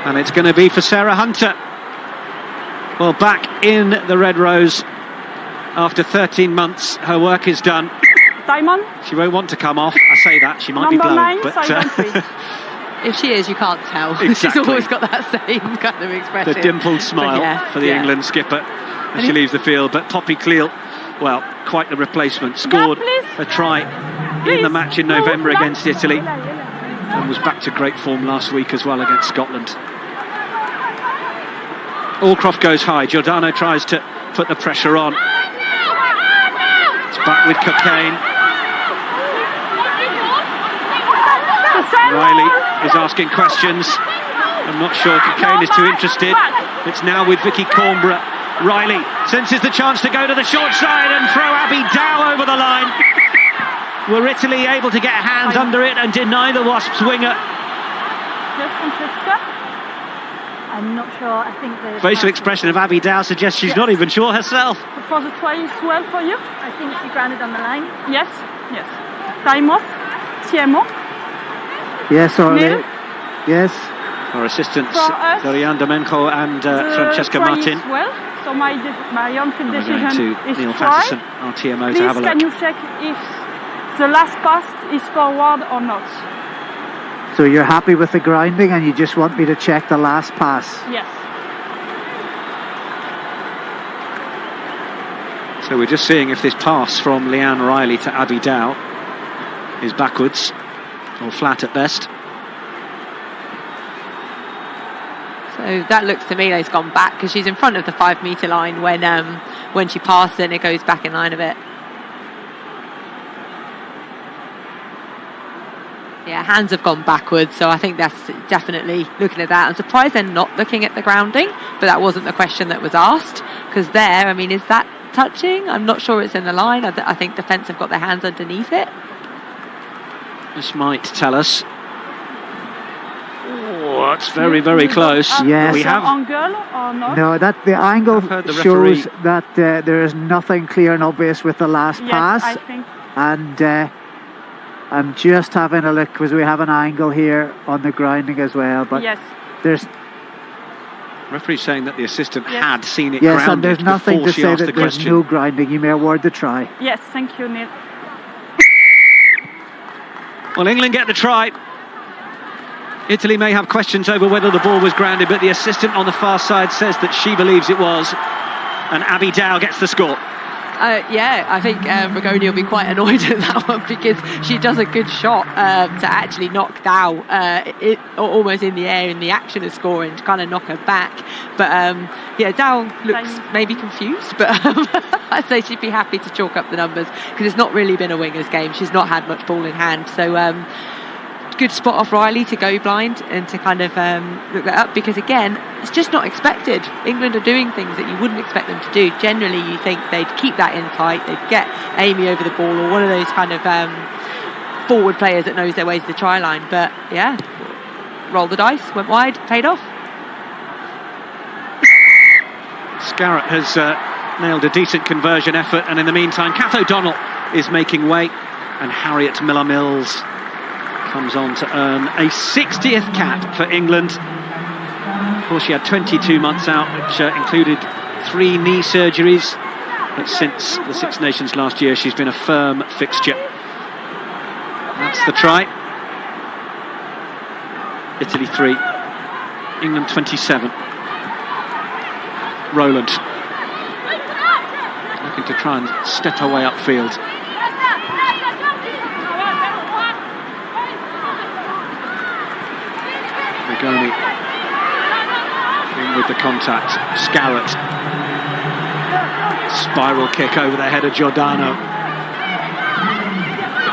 And it's going to be for Sarah Hunter. Well, back in the Red Rose after 13 months, her work is done. Diamond. She won't want to come off. I say that, she might be blown, but if she is, you can't tell. Exactly. She's always got that same kind of expression. The dimpled smile for the England skipper as she leaves the field. But Poppy Cleal, well, quite the replacement. Scored a try in the match in November against Italy, and was back to great form last week as well against Scotland. Allcroft goes high. Giordano tries to put the pressure on. It's back with Cockayne. Riley is asking questions. I'm not sure Cockayne is too interested. It's now with Vicky Cornborough. Riley senses the chance to go to the short side and throw Abby Dow over the line. Were Italy able to get hands under it and deny the Wasps winger? Yes, Francesca? I'm not sure. I think the Facial expression of Abby Dow suggests she's not even sure herself. For the try is well for you? I think she grounded on the line. Yes, yes. Time off. TMO. Yes, Orly. Neil? Yes. Our assistants, For us, Dorian Domenko and Francesca try Martin. Is well. So my on-field We're going decision to is Neil try. Patterson, our TMO, Please, to have a look. can you check if the last pass is forward or not? So you're happy with the grounding and you just want me to check the last pass? Yes. So we're just seeing if this pass from Leanne Riley to Abby Dow is backwards or flat at best. So that looks to me like it's gone back because she's in front of the 5 metre line when she passed it and it goes back in line a bit. Yeah, hands have gone backwards, so I think that's definitely looking at that. I'm surprised they're not looking at the grounding, but that wasn't the question that was asked. Because there, I mean, is that touching? I'm not sure it's in the line. I think defence have got their hands underneath it. This might tell us. Oh, it's very, very close. Yes. We have angle or not? No, that the angle I've heard the shows referee- that there is nothing clear and obvious with the last Yes, pass. I think. And I'm just having a look because we have an angle here on the grounding as well. But Yes. there's referee saying that the assistant Yes. had seen it yes, and grounded there's nothing before to she say asked the that there's question. no grounding. You may award the try. Yes, thank you, Neil. Well, England get the try. Italy may have questions over whether the ball was grounded, but the assistant on the far side says that she believes it was. And Abby Dow gets the score. Yeah, I think Rigoni will be quite annoyed at that one because she does a good shot to actually knock Dow almost in the air in the action of scoring to kind of knock her back. But yeah, Dow looks maybe confused, but I'd say she'd be happy to chalk up the numbers because it's not really been a winger's game. She's not had much ball in hand. So good spot off Riley to go blind and to kind of look that up because again it's just not expected. England are doing things that you wouldn't expect them to do. Generally you think they'd keep that in tight, they'd get Amy over the ball or one of those kind of forward players that knows their way to the try line, but yeah, roll the dice, went wide, paid off. Scarrett has nailed a decent conversion effort, and in the meantime Kath O'Donnell is making way and Harriet Miller-Mills comes on to earn a 60th cap for England. Of course, she had 22 months out, which included 3 knee surgeries. But since the Six Nations last year, she's been a firm fixture. That's the try. Italy 3, England 27. Rowland looking to try and step her way upfield. Rigoni in with the contact. Scarrett. Spiral kick over the head of Giordano.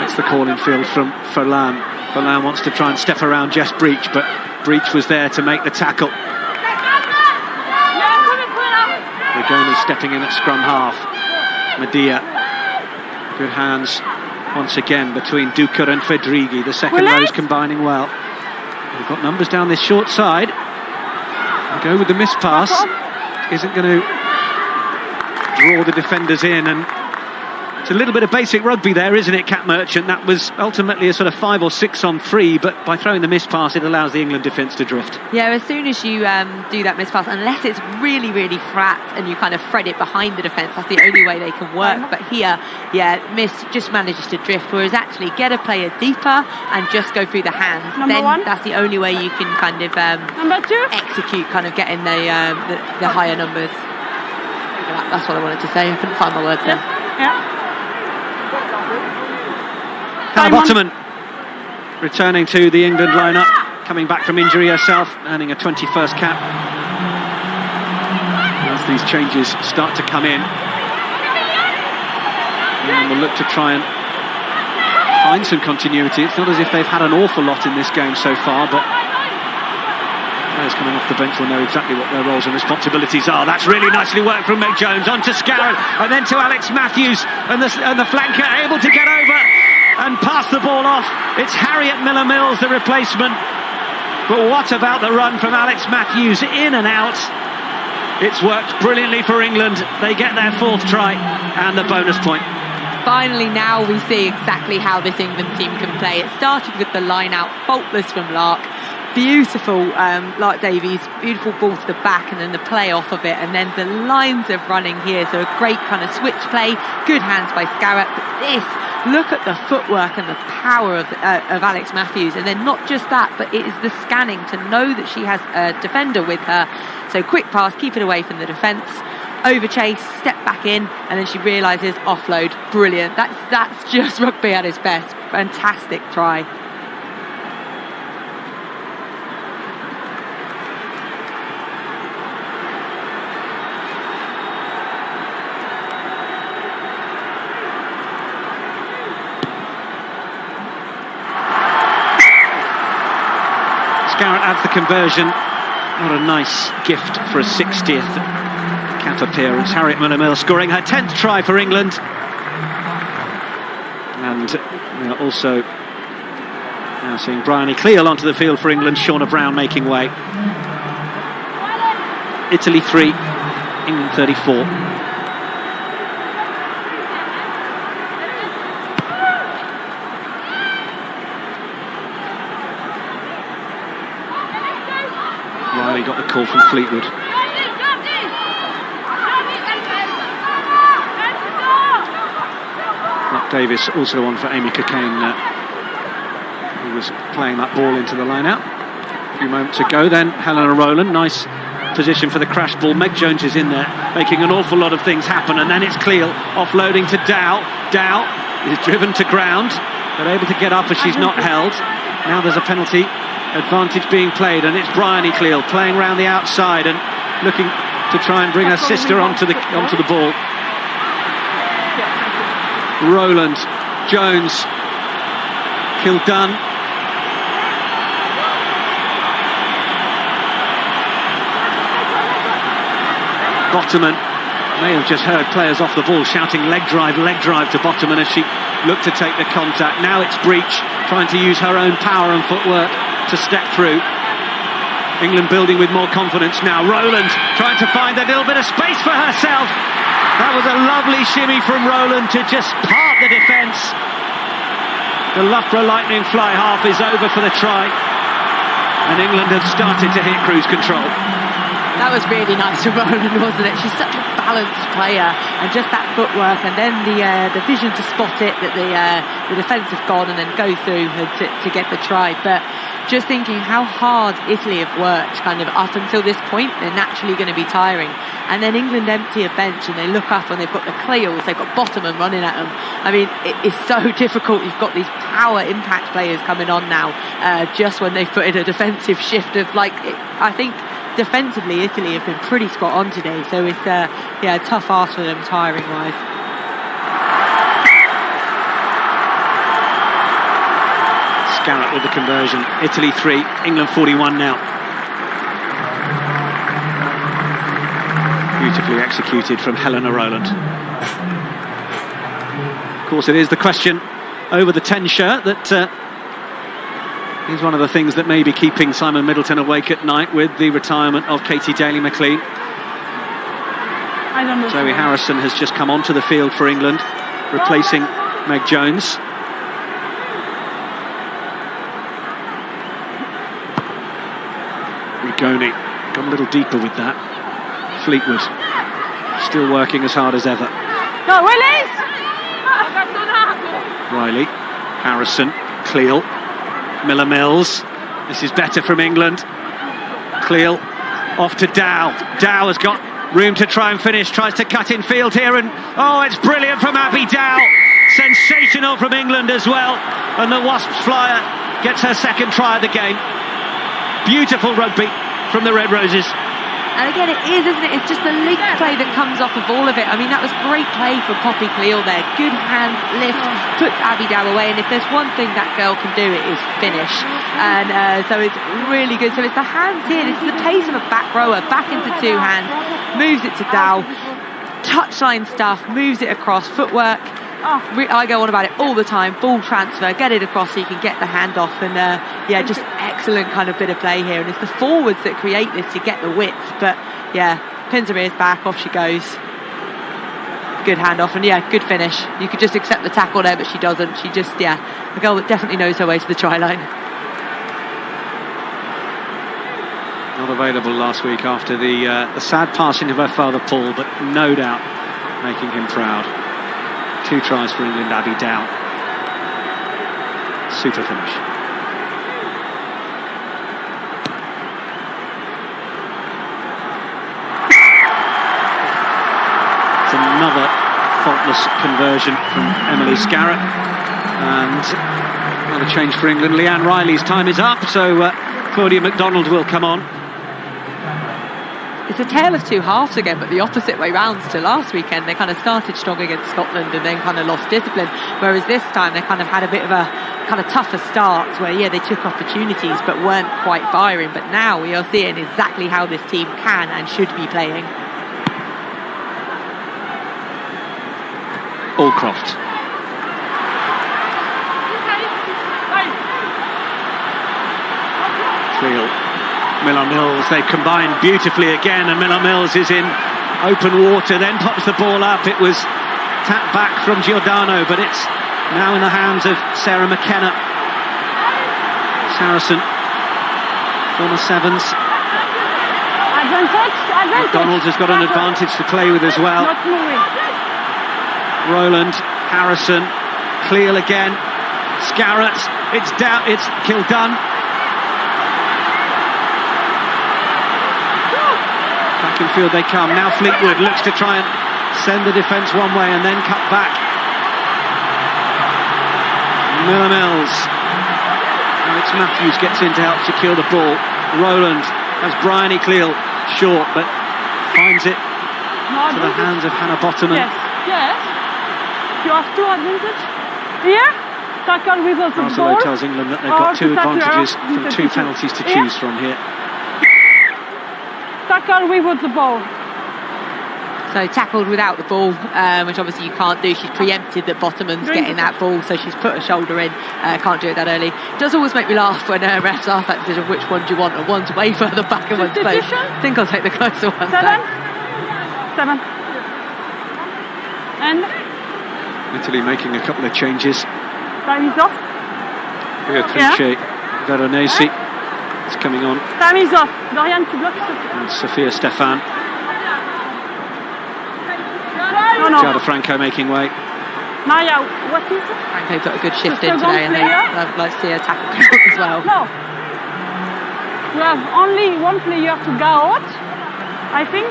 It's the call in field from Furlan. Furlan wants to try and step around Jess Breach, but Breach was there to make the tackle. Rigoni stepping in at scrum half. Medea. Good hands once again between Duker and Fedrighi. The second rows combining well. We've got numbers down this short side. We'll go with the miss pass. Isn't going to draw the defenders in, and it's a little bit of basic rugby there, isn't it, Cat Merchant? That was ultimately a sort of 5 or 6 on 3, but by throwing the miss pass, it allows the England defence to drift. Yeah, as soon as you do that miss pass, unless it's really, really flat and you kind of thread it behind the defence, that's the only way they can work. But here, yeah, miss just manages to drift, whereas actually get a player deeper and just go through the hands. That's the only way you can kind of execute, kind of getting the higher numbers. That's what I wanted to say. I couldn't find my words there. Yeah. Hannah Bottoman returning to the England lineup, coming back from injury herself, earning a 21st cap. As these changes start to come in, and will look to try and find some continuity. It's not as if they've had an awful lot in this game so far, but players coming off the bench will know exactly what their roles and responsibilities are. That's really nicely worked from Meg Jones, on to Scarrett, and then to Alex Matthews, and the flanker able to get over and pass the ball off. It's Harriet Miller-Mills, the replacement. But what about the run from Alex Matthews, in and out? It's worked brilliantly for England. They get their 4th try and the bonus point. Finally, now we see exactly how this England team can play. It started with the line out, faultless from Lark. Beautiful, Lark Davies, beautiful ball to the back, and then the play off of it, and then the lines of running here. So a great kind of switch play, good hands by Scarrett. But this, look at the footwork and the power of Alex Matthews. And then not just that, but it is the scanning to know that she has a defender with her. So quick pass, keep it away from the defence. Over chase, step back in, and then she realises offload. Brilliant. That's just rugby at its best. Fantastic try. Scarrett adds the conversion. What a nice gift for a 60th cap appearance. Harriet Miller-Mills scoring her 10th try for England. And we are also now seeing Bryony Cleal onto the field for England. Shauna Brown making way. Italy 3, England 34. Riley got the call from Fleetwood. Mark Davis also on for Amy Cockayne, who was playing that ball into the line-out a few moments ago. Then Helena Rowland, nice position for the crash ball. Meg Jones is in there, making an awful lot of things happen, and then it's Cleal offloading to Dow. Dow is driven to ground, but able to get up as she's not held. Now there's a penalty advantage being played, and it's Bryony Cleal playing around the outside and looking to try and bring her sister onto the ball. Rowland, Jones, Kildunn. Bottoman may have just heard players off the ball shouting leg drive to Bottoman as she looked to take the contact. Now it's Breach trying to use her own power and footwork to step through. England building with more confidence now. Rowland trying to find a little bit of space for herself. That was a lovely shimmy from Rowland to just part the defence. The Loughborough Lightning fly half is over for the try, and England have started to hit cruise control. That was really nice from Rowland, wasn't it? She's such a balanced player, and just that footwork, and then the vision to spot it, that the defence have gone, and then go through to get the try. But just thinking how hard Italy have worked kind of up until this point, they're naturally going to be tiring. And then England empty a bench and they look up and they've got the Cleals, they've got Bottoman running at them. I mean, it is so difficult. You've got these power impact players coming on now, just when they've put in a defensive shift of I think defensively Italy have been pretty spot on today. So it's a tough ask for them tiring wise. Scarrett with the conversion. Italy 3, England 41 now. Beautifully executed from Helena Rowland. Of course, it is the question over the 10 shirt that is one of the things that may be keeping Simon Middleton awake at night, with the retirement of Katie Daly-McLean. Zoe Harrison has just come onto the field for England, replacing Meg Jones. Rigoni got a little deeper with that. Fleetwood still working as hard as ever. No, Willis! Riley, Harrison, Cleal, Miller-Mills. This is better from England. Cleal off to Dow. Dow has got room to try and finish, tries to cut in field here, and it's brilliant from Abby Dow. Sensational from England as well, and the Wasps flyer gets her second try of the game. Beautiful rugby from the Red Roses. And again, it is, isn't it? It's just the link play that comes off of all of it. I mean, that was great play from Poppy Cleal there. Good hand lift, puts Abby Dow away. And if there's one thing that girl can do, it is finish. And so it's really good. So it's the hands here. This is the pace of a back rower. Back into two hands, moves it to Dow. Touchline stuff, moves it across, footwork. I go on about it all the time. Ball transfer, get it across so you can get the hand off, and yeah, just excellent kind of bit of play here. And it's the forwards that create this to get the width. But yeah, pins her ears back, off she goes. Good hand off, and yeah, good finish. You could just accept the tackle there, but she doesn't. She just, yeah, a girl that definitely knows her way to the try line. Not available last week after the sad passing of her father Paul, but no doubt making him proud. 2 tries for England, Abby Dow. Super finish. It's another faultless conversion from Emily Scarrett. And another change for England. Leanne Riley's time is up, so Claudia MacDonald will come on. It's a tale of two halves again, but the opposite way round to last weekend. They kind of started strong against Scotland and then kind of lost discipline, whereas this time they kind of had a bit of a kind of tougher start where, yeah, they took opportunities but weren't quite firing. But now we are seeing exactly how this team can and should be playing. Allcroft. Cleal. Miller-Mills, they've combined beautifully again, and Miller-Mills is in open water, then pops the ball up. It was tapped back from Giordano, but it's now in the hands of Sarah McKenna. Saracen, former Sevens. Advantage. McDonald has got an advantage to play with as well. Not moving. Rowland, Harrison, Cleal again, Scarrett, it's down, it's Kildun. Back in field they come. Now Fleetwood looks to try and send the defence one way and then cut back. Miller-Mills. Alex Matthews gets in to help secure the ball. Rowland has Bryony Cleal short, but finds it to the hands of Hannah Bottoman. Yes. You have 2 advantages here. Tackle with the ball. Barcelo tells England that they've got 2 advantages from 2 penalties to choose from here. Tackle with the ball. So tackled without the ball, which obviously you can't do. She's preempted that Bottoman's getting that ball, so she's put her shoulder in. Can't do it that early. It does always make me laugh when refs ask that decision, which one do you want, and one's way further back and one's close. I think I'll take the closer one. 7. And Italy making a couple of changes. time is off. Beatrice Veronese is coming on. Time is off. Dorian, tu bloques. And Sophia Stefan. No. Giada Franco making way. Maria, what is it? Franco put a good shift in Second today, and player? I'd like to see her tackle count as well. No. We have only one player to go out, I think.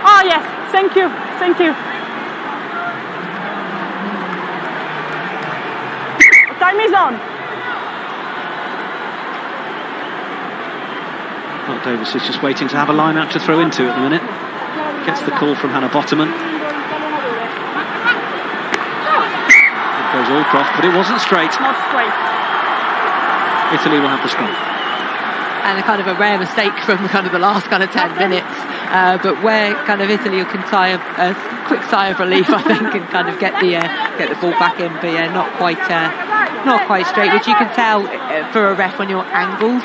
Oh yes, thank you. Time is on. Well, Davis is just waiting to have a line out to throw into at the minute. Gets the call from Hannah Bottoman. It goes Allcroft, but it wasn't straight. Not straight. Italy will have the scrum. And a kind of a rare mistake from kind of the last kind of 10 minutes. But where kind of Italy can sigh a quick sigh of relief, I think, and kind of get the ball back in, but yeah, not quite straight, which you can tell for a ref on your angles.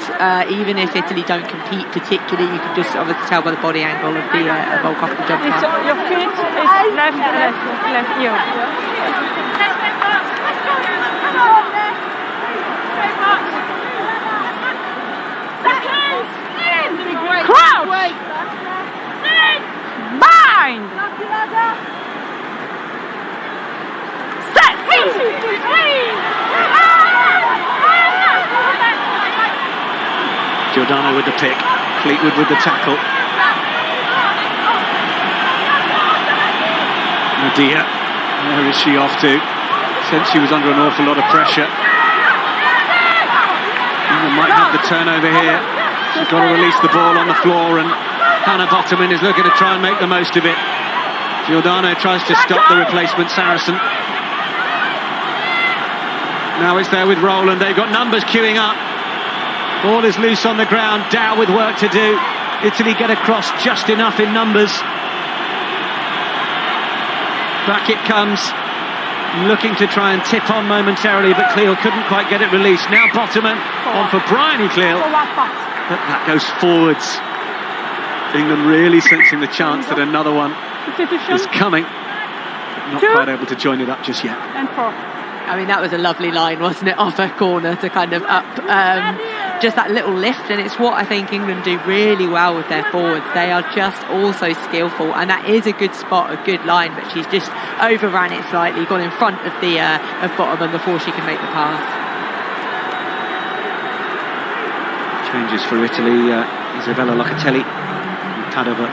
Even if Italy don't compete particularly, you can just obviously tell by the body angle of the Volkov jump It's count. your feet is left here. Crouch! Bind! Set! Giordano with the pick. Fleetwood with the tackle. Nadia, where is she off to? Since she was under an awful lot of pressure. England might have the turnover here. She's got to release the ball on the floor, and Hannah Botterman is looking to try and make the most of it. Giordano tries to stop the replacement Saracen. Now it's there with Roland. They've got numbers queuing up. Ball is loose on the ground. Dow with work to do. Italy get across just enough in numbers. Back it comes. Looking to try and tip on momentarily, but Cleal couldn't quite get it released. Now Botterman on for Bryony Cleal. But that goes forwards. England really sensing the chance that another one is coming. But not quite able to join it up just yet. And 4. I mean, that was a lovely line, wasn't it, off her corner to kind of up just that little lift, and it's what I think England do really well with their forwards. They are just also skillful, and that is a good spot, a good line, but she's just overran it slightly, got in front of the of Botterman before she can make the pass. Changes for Italy, Isabella Locatelli. Padova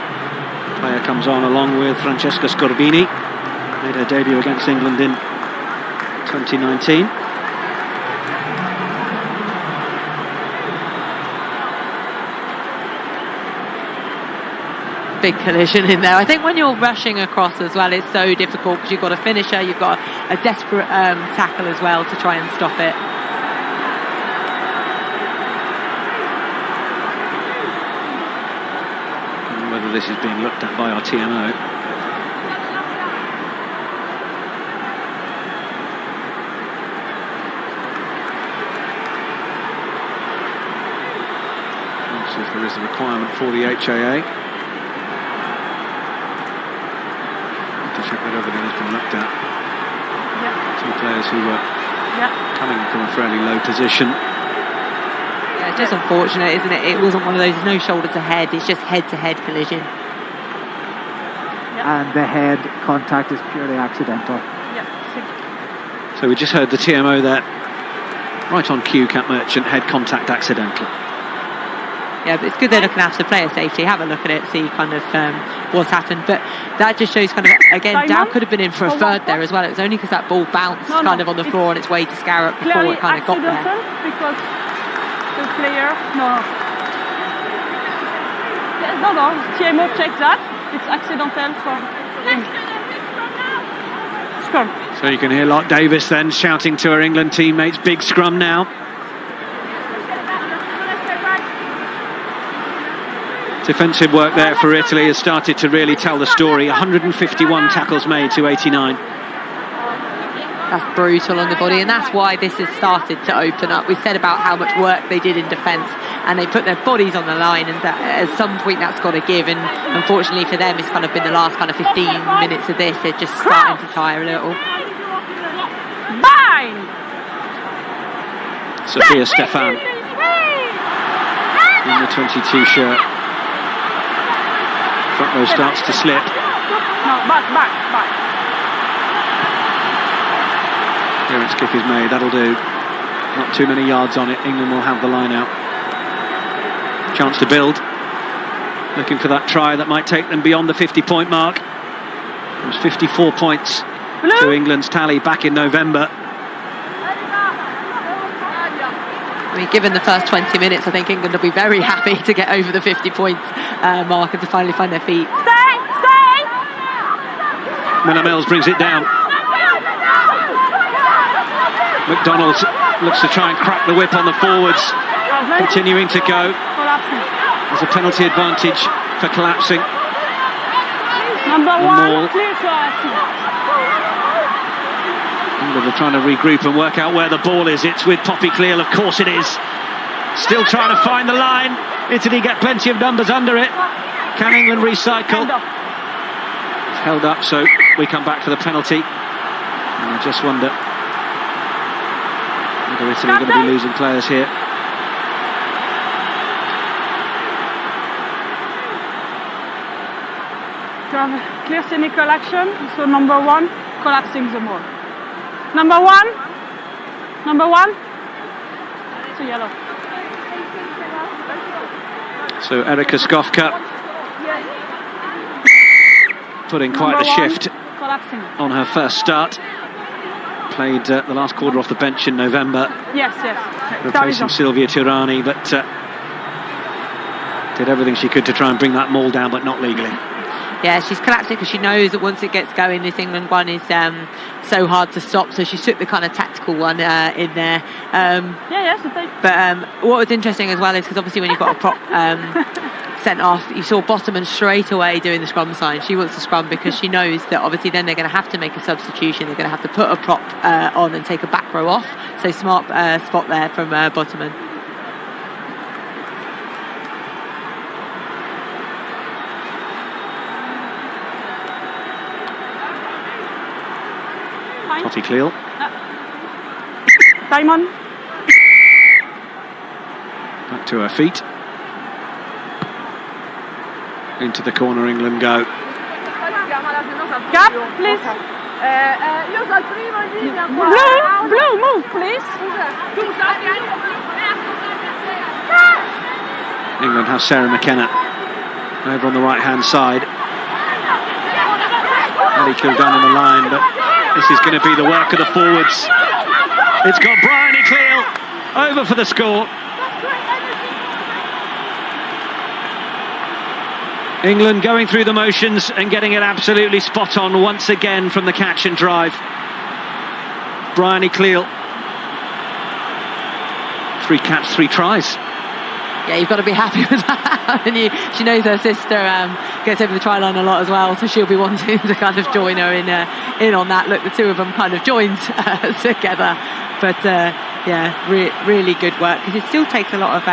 player comes on along with Francesca Scorbini. Made her debut against England in 2019. Big collision in there. I think when you're rushing across as well, it's so difficult because you've got a finisher, you've got a desperate tackle as well to try and stop it. Whether this is being looked at by our TMO. See if there is a requirement for the HAA. To check that everything has been looked at. Two players who were coming from a fairly low position. Yeah, just unfortunate, isn't it? It wasn't one of those no shoulder to head, it's just head to head collision. And the head contact is purely accidental. So we just heard the TMO there. Right on cue, Cat Merchant, head contact accidental. Yeah, but it's good they're looking after player safety. Have a look at it, see kind of what's happened. But that just shows kind of, again, Dow could have been in for a third there as well. It was only because that ball bounced kind of on the floor on its way to Scarrett before it kind of got there. Because the player, no, TMO checked that. It's accidental for him. Scrum. So you can hear Lot Davis then shouting to her England teammates, big scrum now. Defensive work there for Italy has started to really tell the story. 151 tackles made to 89. That's brutal on the body, and that's why this has started to open up. We said about how much work they did in defence, and they put their bodies on the line, and that, at some point that's got to give. And unfortunately for them, it's kind of been the last kind of 15 minutes of this. They're just starting to tire a little. Bang! Sophia Stefan in the 22 shirt. Front row starts to slip. No, back. Clearance kick is made, that'll do. Not too many yards on it. England will have the line out. Chance to build. Looking for that try that might take them beyond the 50-point mark. It was 54 points to England's tally back in November. I mean, given the first 20 minutes, I think England will be very happy to get over the 50 points mark and to finally find their feet. Stay! Minna Mills brings it down. McDonald looks to try and crack the whip on the forwards. Continuing to go. There's a penalty advantage for collapsing. Number one, clear collapsing. England are trying to regroup and work out where the ball is. It's with Poppy Cleal, of course it is. Still trying to find the line. Italy get plenty of numbers under it. Can England recycle? It's held up, so we come back for the penalty. And I just wonder whether Italy are going to be losing players here. To have a clear cynical action, so number one, collapsing the ball. Number one, it's a yellow. So Erika Skofka putting quite a shift on her first start. Played the last quarter off the bench in November. Yes. Replacing Silvia Tirani, but Did everything she could to try and bring that maul down, but not legally. Yeah, she's collapsed it because she knows that once it gets going, this England one is so hard to stop. So she took the kind of tactical one in there. But what was interesting as well is because obviously when you've got a prop sent off, you saw Bottoman straight away doing the scrum sign. She wants to scrum because she knows that obviously then they're going to have to make a substitution. They're going to have to put a prop on and take a back row off. So smart spot there from Bottoman. Totty Cleal. Simon. Back to her feet. Into the corner, England go. Gap, please. Blue, move, please. England have Sarah McKenna over on the right-hand side. Ellie Kildane in the line, but this is going to be the work of the forwards. It's got Bryony Cleal over for the score. England going through the motions and getting it absolutely spot on once again from the catch and drive. Bryony Cleal. 3 caps, 3 tries. Yeah, you've got to be happy with that. And she knows her sister gets over the try line a lot as well, so she'll be wanting to kind of join her in on that. Look, the two of them kind of joined together. But yeah, really good work, because it still takes a lot of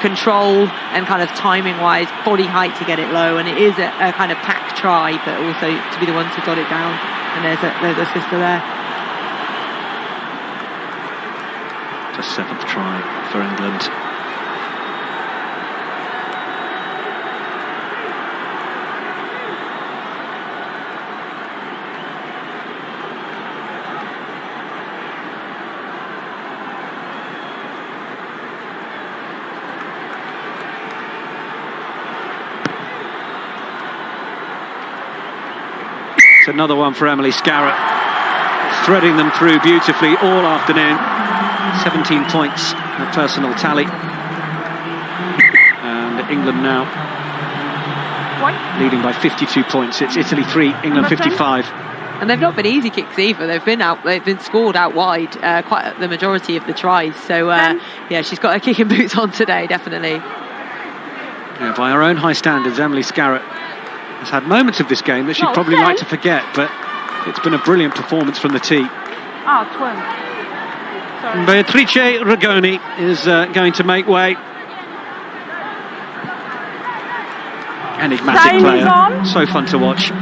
control and kind of timing wise, body height to get it low, and it is a kind of pack try, but also to be the ones who got it down. And there's a sister there. The 7th try for England. Another one for Emily Scarratt, threading them through beautifully all afternoon. 17 points, her personal tally. And England now leading by 52 points. It's Italy 3, England 55. And they've not been easy kicks either. They've been scored out wide quite the majority of the tries. So yeah, she's got her kicking boots on today, definitely. Yeah, by her own high standards, Emily Scarratt has had moments of this game that she'd probably like to forget, but it's been a brilliant performance from the tee. 12. Sorry. Beatrice Rigoni is going to make way. Enigmatic player, so fun to watch. The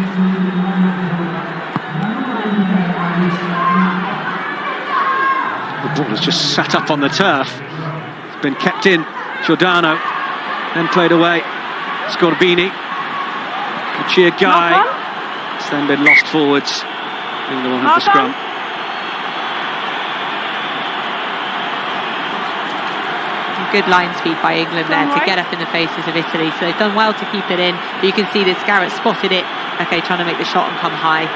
ball has just sat up on the turf. It's been kept in. Giordano, then played away. Scorbini. Lucia Guy. It's then been lost forwards. England will have the scrum. Good line speed by England there to get up in the faces of Italy. So they've done well to keep it in. But you can see that Scarratt spotted it. Okay, trying to make the shot and come high.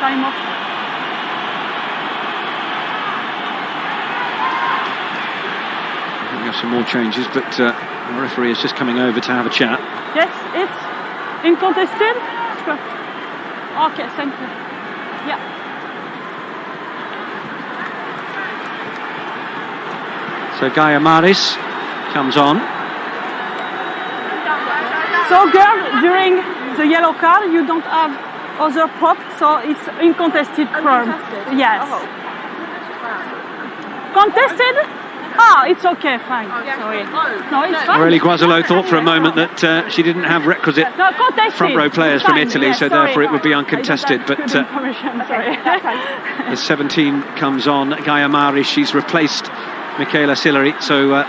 Time off. We have some more changes, but the referee is just coming over to have a chat. Yes, it's incontested. Okay, thank you. Yeah. So Gaia Maris comes on. So girl, during the yellow card you don't have other prop, so it's incontested firm. Yes. Oh. Contested? Ah, it's okay, fine. Sorry. No, it's fine. Aurélie Guazzolo thought for a moment that she didn't have requisite front row players from Italy, so therefore it would be uncontested. But as 17 comes on, Gaia Maris, she's replaced Michaela Sillery, so that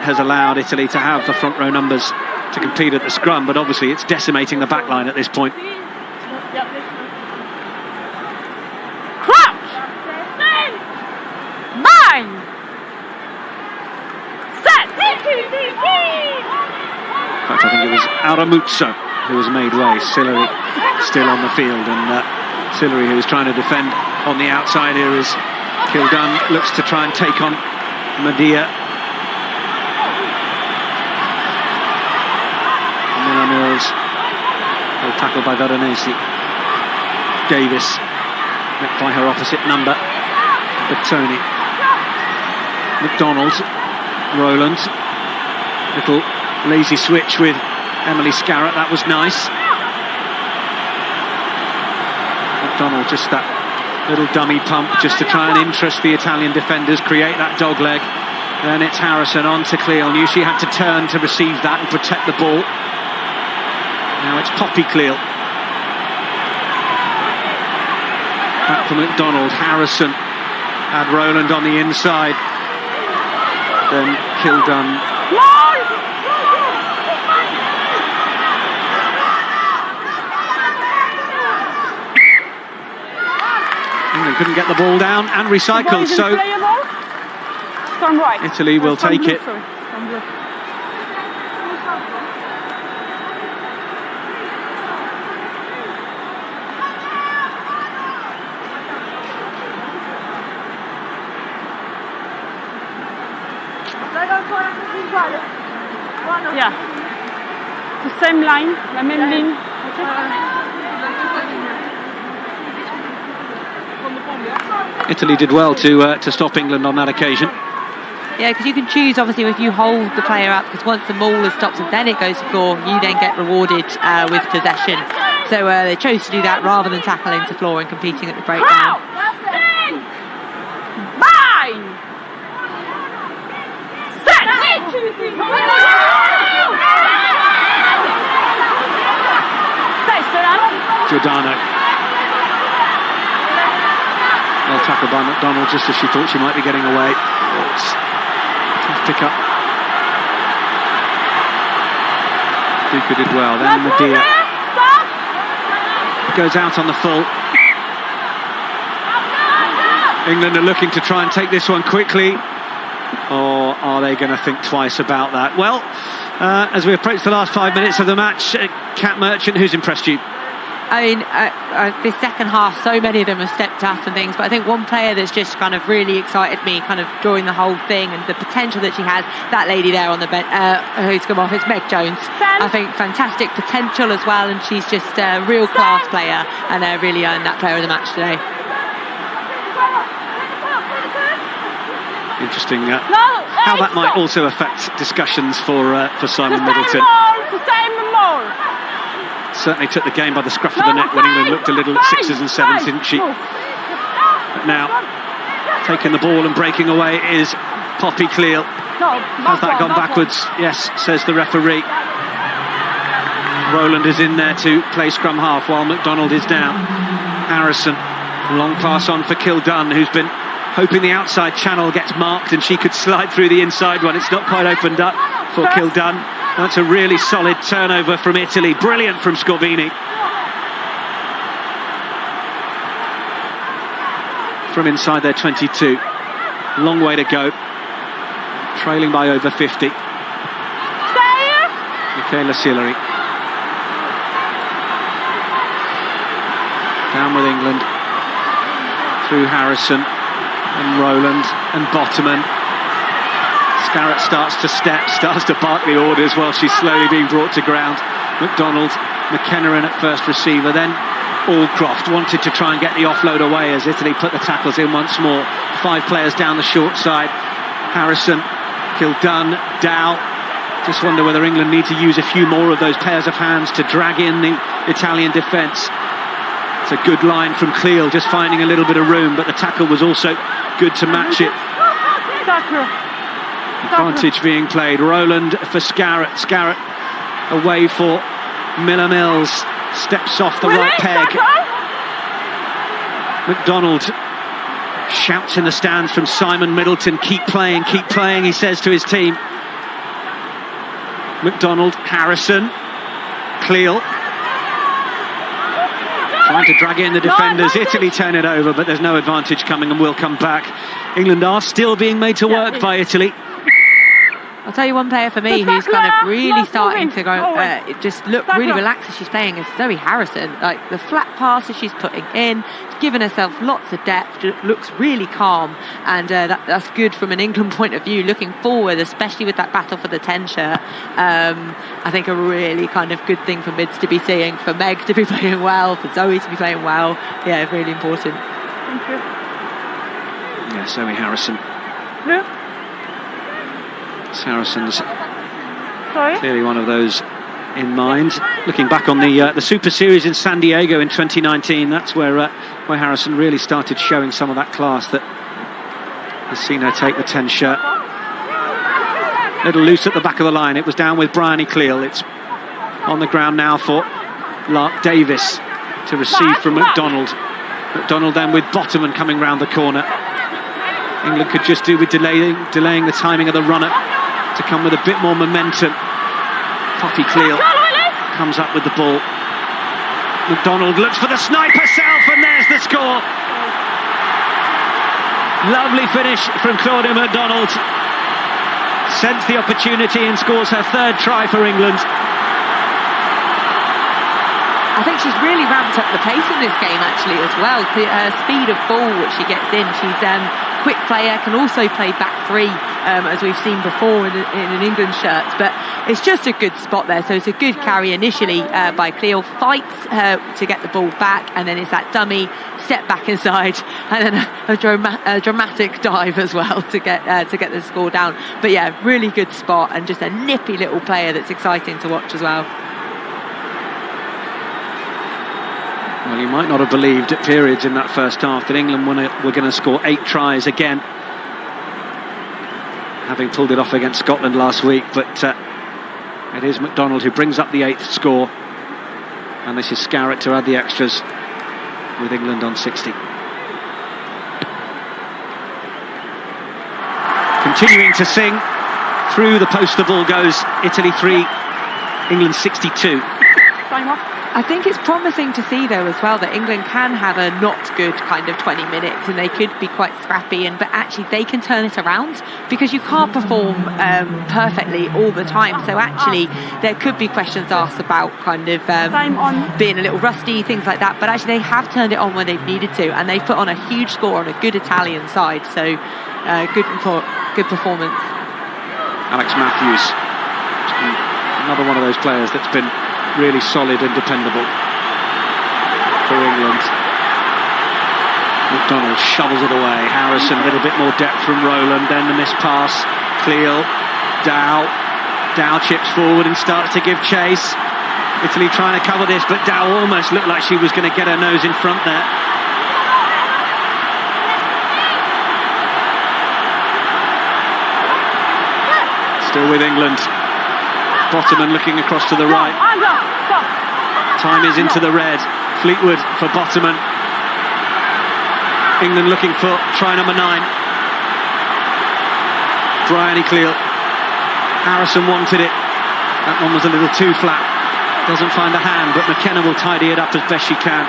has allowed Italy to have the front row numbers to compete at the scrum, but obviously it's decimating the back line at this point. Crouch! Bind! Set! In fact, I think it was Aramuzzo who has made way. Sillery still on the field, and Sillery, who is trying to defend on the outside here, as Kildane looks to try and take on Medea. Mila Mills. Well tackled by Veronesi. Davis. Met by her opposite number. Bertoni. McDonald. Rowland. Little lazy switch with Emily Scarratt. That was nice. McDonald, just that little dummy pump just to try and interest the Italian defenders, create that dog leg. Then it's Harrison on to Cleal. Knew she had to turn to receive that and protect the ball. Now it's Poppy Cleal. Back for McDonald. Harrison had Rowland on the inside. Then Kildunn. England couldn't get the ball down and recycled, so Italy will take it. Yeah, the same line, la même ligne. Italy did well to stop England on that occasion. Yeah, because you can choose, obviously, if you hold the player up, because once the mauler stops and then it goes to floor, you then get rewarded with possession. So they chose to do that rather than tackle into floor and competing at the breakdown. Giordano. Well tackled by McDonald just as she thought she might be getting away. It's tough pick up. Duca did well. Then Medea goes out on the full. England are looking to try and take this one quickly. Or are they going to think twice about that? Well, as we approach the last 5 minutes of the match, Kat Merchant, who's impressed you? I mean, this second half, so many of them have stepped up and things, but I think one player that's just kind of really excited me kind of during the whole thing and the potential that she has, that lady there on the bench, who's come off, it's Meg Jones. I think fantastic potential as well, and she's just a real class player and really earned that player of the match today. Interesting how that might also affect discussions for Simon Middleton. Certainly took the game by the scruff of the neck when England looked a little at 6s and 7s, didn't she? But now, taking the ball and breaking away is Poppy Cleal. Has that gone backwards? Yes, says the referee. Rowland is in there to play scrum half while McDonald is down. Harrison, long pass on for Kildunn, who's been hoping the outside channel gets marked and she could slide through the inside one. It's not quite opened up for Kildunn. That's a really solid turnover from Italy. Brilliant from Scorvini. From inside their 22. Long way to go. Trailing by over 50. Michaela Sillery. Down with England. Through Harrison and Rowland and Bottoman. Scarratt starts to step, starts to bark the orders while she's slowly being brought to ground. McDonald, McKenna in at first receiver, then Allcroft wanted to try and get the offload away as Italy put the tackles in once more. 5 players down the short side. Harrison, Kildunn, Dow. Just wonder whether England need to use a few more of those pairs of hands to drag in the Italian defence. It's a good line from Cleal, just finding a little bit of room, but the tackle was also good to match it. Advantage being played. Rowland for Scarratt. Scarratt away for Miller Mills. Steps off the right peg. McDonald shouts in the stands from Simon Middleton. Keep playing, he says to his team. McDonald, Harrison, Cleal. Trying to drag in the defenders. Italy turn it over, but there's no advantage coming and will come back. England are still being made to work by Italy. I'll tell you one player for me who's kind of really starting to go, just look really relaxed as she's playing is Zoe Harrison. Like the flat passes she's putting in, giving herself lots of depth, looks really calm, and that's good from an England point of view. Looking forward, especially with that battle for the 10 shirt, I think a really kind of good thing for mids to be seeing, for Meg to be playing well, for Zoe to be playing well. Yeah, really important. Thank you. Yeah, Zoe Harrison. Saracens clearly one of those in mind. Looking back on the Super Series in San Diego in 2019, that's where Harrison really started showing some of that class that has seen her take the 10 shirt. Little loose at the back of the line. It was down with Bryony Cleal. It's on the ground now for Lark Davis to receive from McDonald. McDonald then with Bottoman coming round the corner. England could just do with delaying the timing of the runner to come with a bit more momentum. Poppy Cleal comes up with the ball. McDonald looks for the snipe herself, and there's the score. Lovely finish from Claudia McDonald. Sensed the opportunity and scores her third try for England. I think she's really ramped up the pace in this game actually as well. Her speed of ball which she gets in, she's quick player, can also play back three as we've seen before in an England shirt, but it's just a good spot there. So it's a good carry initially by Cleal, fights her to get the ball back, and then it's that dummy step back inside, and then a dramatic dive as well to get the score down. But yeah, really good spot, and just a nippy little player that's exciting to watch as well. Well, you might not have believed at periods in that first half that England were going to score 8 tries again, having pulled it off against Scotland last week, but it is McDonald who brings up the 8th score, and this is Scarrett to add the extras with England on 60. Continuing to sing through the post, the ball goes. Italy 3, England 62. Time off. I think it's promising to see though as well that England can have a not good kind of 20 minutes and they could be quite scrappy, but actually they can turn it around, because you can't perform perfectly all the time. So actually there could be questions asked about kind of being a little rusty, things like that, but actually they have turned it on when they've needed to, and they've put on a huge score on a good Italian side. So good performance. Alex Matthews, another one of those players that's been really solid and dependable for England. McDonald shovels it away. Harrison, a little bit more depth from Rowland, then the missed pass. Cleal, Dow chips forward and starts to give chase. Italy trying to cover this, but Dow almost looked like she was going to get her nose in front there. Still with England. Bottoman looking across to the right. Time is into the red. Fleetwood for Bottoman. England looking for try number 9. Bryony Cleal. Harrison wanted it. That one was a little too flat. Doesn't find a hand, but McKenna will tidy it up as best she can.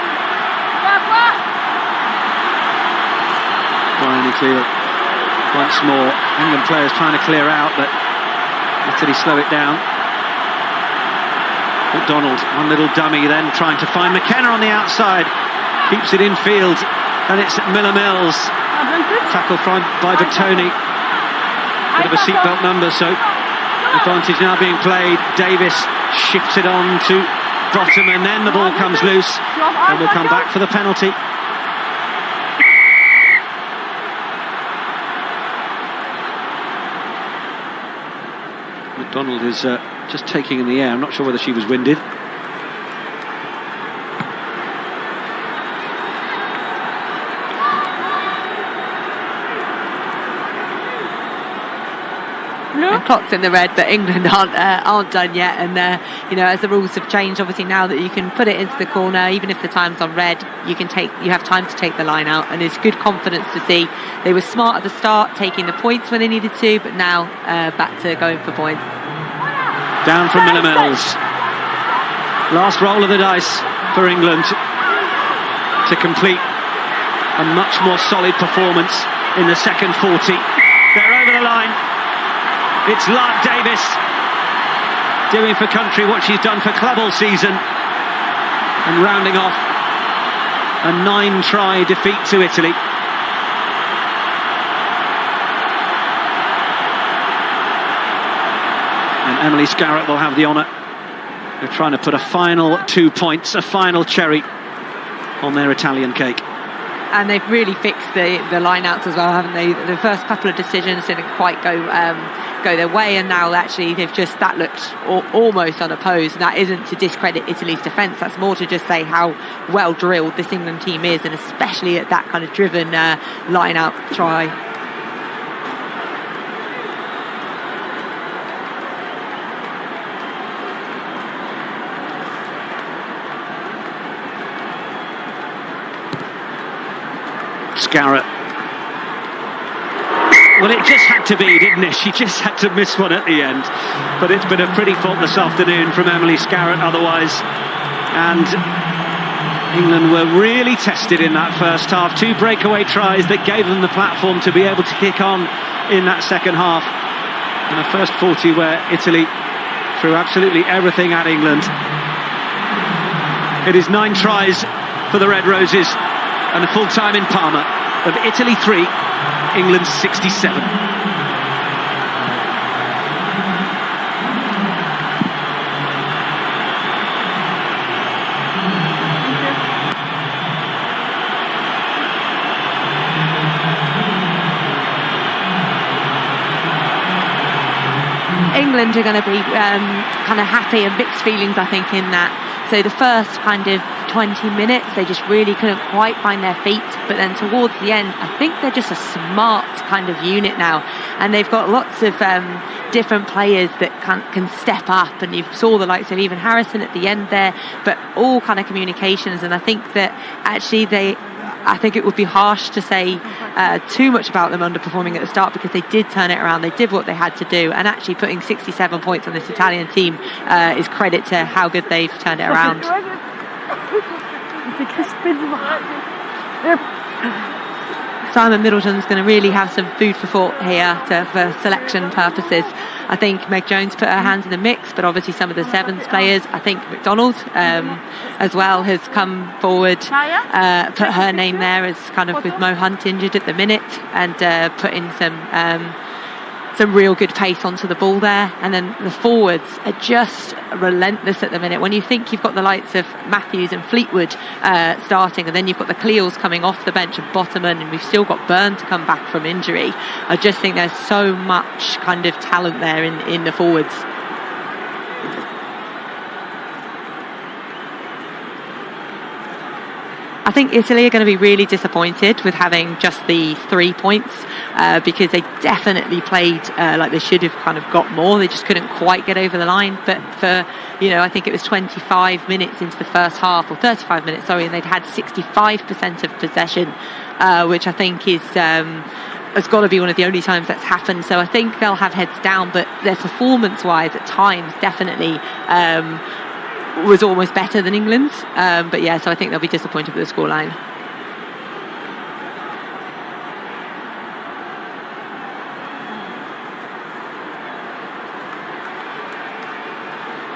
Bryony Cleal once more. England players trying to clear out, but Italy slow it down. McDonald, one little dummy, then trying to find McKenna on the outside. Keeps it in field, and it's Miller Mills. Tackle by Bertoni. Bit of a seatbelt number, so advantage now being played. Davis shifts it on to Bottom, and then the ball comes loose, and will come back for the penalty. McDonald is just taking in the air. I'm not sure whether she was winded. And clock's in the red, but England aren't done yet. And as the rules have changed, obviously now that you can put it into the corner, even if the time's on red, you have time to take the line out. And it's good confidence to see they were smart at the start, taking the points when they needed to, but now back to going for points. Down from Miller Mills. Last roll of the dice for England to complete a much more solid performance in the second 40. They're over the line. It's Lark Davis doing for country what she's done for club all season and rounding off a 9-try defeat to Italy. And Emily Scarratt will have the honour. They're trying to put a final 2 points, a final cherry on their Italian cake. And they've really fixed the line-outs as well, haven't they? The first couple of decisions didn't quite go their way, and now actually that looked almost unopposed. And that isn't to discredit Italy's defence, that's more to just say how well drilled this England team is, and especially at that kind of driven line-out try. Scarratt. Well, it just had to be, didn't it? She just had to miss one at the end. But it's been a pretty faultless afternoon from Emily Scarratt otherwise. And England were really tested in that first half. 2 breakaway tries that gave them the platform to be able to kick on in that second half. And a first 40 where Italy threw absolutely everything at England. It is 9 tries for the Red Roses and a full time in Parma of Italy 3, England 67. England are going to be kind of happy and mixed feelings, I think, in that. So the first kind of 20 minutes, they just really couldn't quite find their feet. But then towards the end, I think they're just a smart kind of unit now. And they've got lots of different players that can step up. And you saw the likes of even Harrison at the end there, but all kind of communications. And I think that actually I think it would be harsh to say too much about them underperforming at the start, because they did turn it around. They did what they had to do, and actually putting 67 points on this Italian team is credit to how good they've turned it around. Simon Middleton's going to really have some food for thought here for selection purposes. I think Meg Jones put her hands in the mix, but obviously some of the sevens players, I think McDonald as well has come forward, put her name there as kind of with Mo Hunt injured at the minute, and put in some real good pace onto the ball there. And then the forwards are just relentless at the minute. When you think you've got the likes of Matthews and Fleetwood starting, and then you've got the Cleals coming off the bench and Bottoman, and we've still got Byrne to come back from injury. I just think there's so much kind of talent there in the forwards. I think Italy are going to be really disappointed with having just the 3 points, because they definitely played like they should have kind of got more. They just couldn't quite get over the line. But for, I think it was 25 minutes into the first half, or 35 minutes, sorry, and they'd had 65% of possession, which I think is has got to be one of the only times that's happened. So I think they'll have heads down, but their performance-wise at times definitely was almost better than England's, but yeah, so I think they'll be disappointed with the scoreline.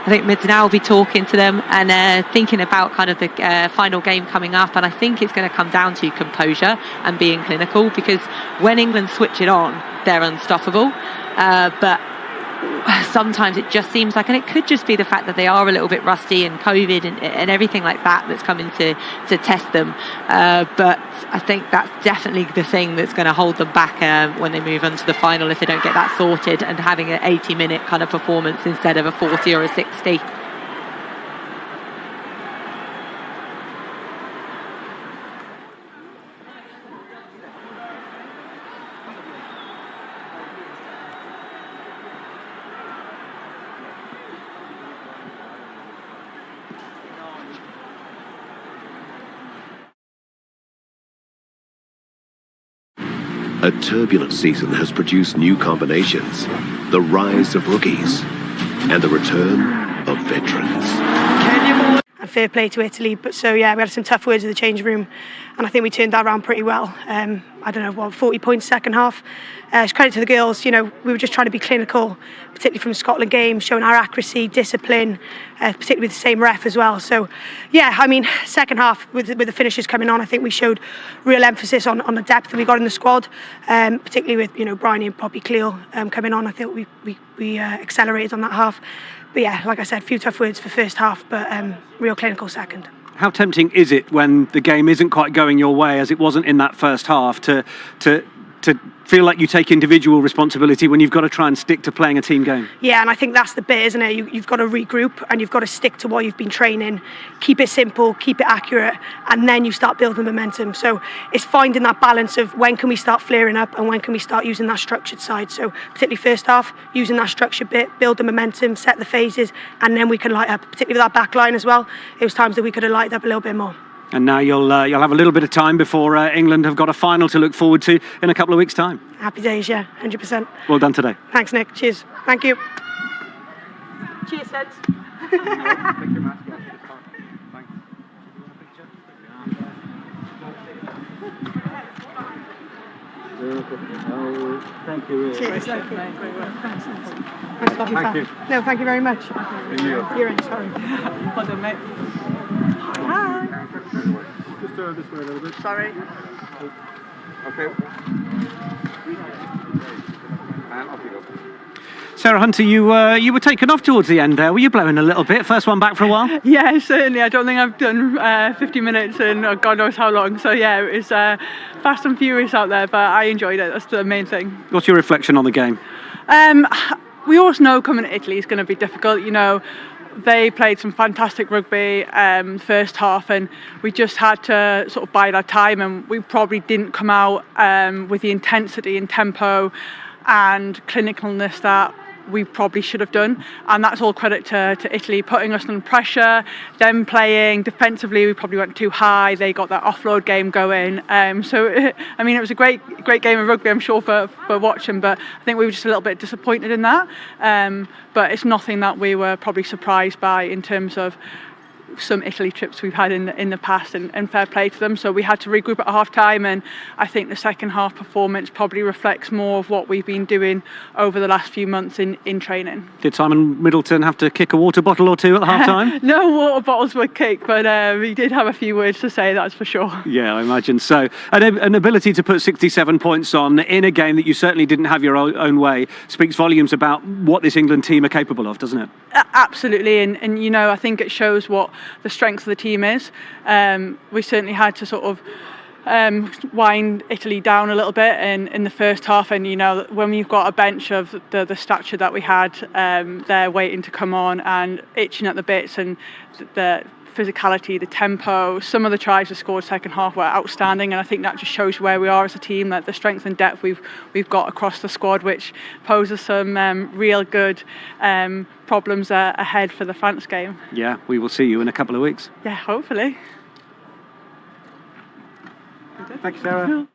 I think Middenau will be talking to them and thinking about kind of the final game coming up, and I think it's going to come down to composure and being clinical, because when England switch it on, they're unstoppable, but sometimes it just seems like, and it could just be the fact that they are a little bit rusty and COVID and everything like that that's coming to test them, but I think that's definitely the thing that's going to hold them back when they move on to the final, if they don't get that sorted, and having an 80-minute kind of performance instead of a 40 or a 60. A turbulent season has produced new combinations, the rise of rookies, and the return of veterans. And fair play to Italy, but so yeah, we had some tough words in the change room. and I think we turned that around pretty well. I don't know, 40 points second half. It's credit to the girls. You know, we were just trying to be clinical, particularly from the Scotland game, showing our accuracy, discipline, particularly with the same ref as well. So, yeah, I mean, second half with the finishers coming on, I think we showed real emphasis on the depth that we got in the squad, particularly with, you know, Bryony and Poppy Cleal coming on. I think we accelerated on that half. But yeah, like I said, a few tough words for first half, but real clinical second. How tempting is it when the game isn't quite going your way, as it wasn't in that first half, to feel like you take individual responsibility when you've got to try and stick to playing a team game? Yeah, and I think that's the bit, isn't it? You've got to regroup and you've got to stick to what you've been training, keep it simple, keep it accurate, and then you start building momentum. So it's finding that balance of when can we start flaring up and when can we start using that structured side. So particularly first half, using that structured bit, build the momentum, set the phases, and then we can light up, particularly with that back line as well. It was times that we could have lighted up a little bit more. And now you'll have a little bit of time before England have got a final to look forward to in a couple of weeks' time. Happy days, yeah, 100%. Well done today. Thanks, Nick. Cheers. Thank you. Cheers, Seds. Thank you. Cheers. Thank you. No, thank you very much. You're in, sorry. Well done, mate. Hi. Just this way a little bit. Sorry. Okay. And off you go. Sarah Hunter, you were taken off towards the end there. Were you blowing a little bit? First one back for a while? Yeah, certainly. I don't think I've done 50 minutes in God knows how long. So yeah, it was fast and furious out there, but I enjoyed it. That's the main thing. What's your reflection on the game? We always know coming to Italy is going to be difficult. You know, they played some fantastic rugby first half, and we just had to sort of bide our time, and we probably didn't come out with the intensity and tempo and clinicalness that we probably should have done, and that's all credit to Italy putting us under pressure, them playing defensively. We probably went too high. They got that offload game going. So I mean, it was a great game of rugby, I'm sure, for watching, but I think we were just a little bit disappointed in that. But it's nothing that we were probably surprised by in terms of some Italy trips we've had in the past, and fair play to them. So we had to regroup at half time, and I think the second half performance probably reflects more of what we've been doing over the last few months in training. Did Simon Middleton have to kick a water bottle or two at the half time? No water bottles were kicked, but he did have a few words to say, that's for sure. Yeah, I imagine so. An ability to put 67 points on in a game that you certainly didn't have your own way speaks volumes about what this England team are capable of, doesn't it? Absolutely, and you know, I think it shows what the strength of the team is. We certainly had to sort of wind Italy down a little bit in the first half, and you know, when you've got a bench of the stature that we had, they're waiting to come on and itching at the bits, and the physicality, the tempo, some of the tries we scored second half were outstanding, and I think that just shows where we are as a team, that the strength and depth we've got across the squad, which poses some real good problems ahead for the France game. Yeah, we will see you in a couple of weeks. Yeah, hopefully. Thanks, Sarah.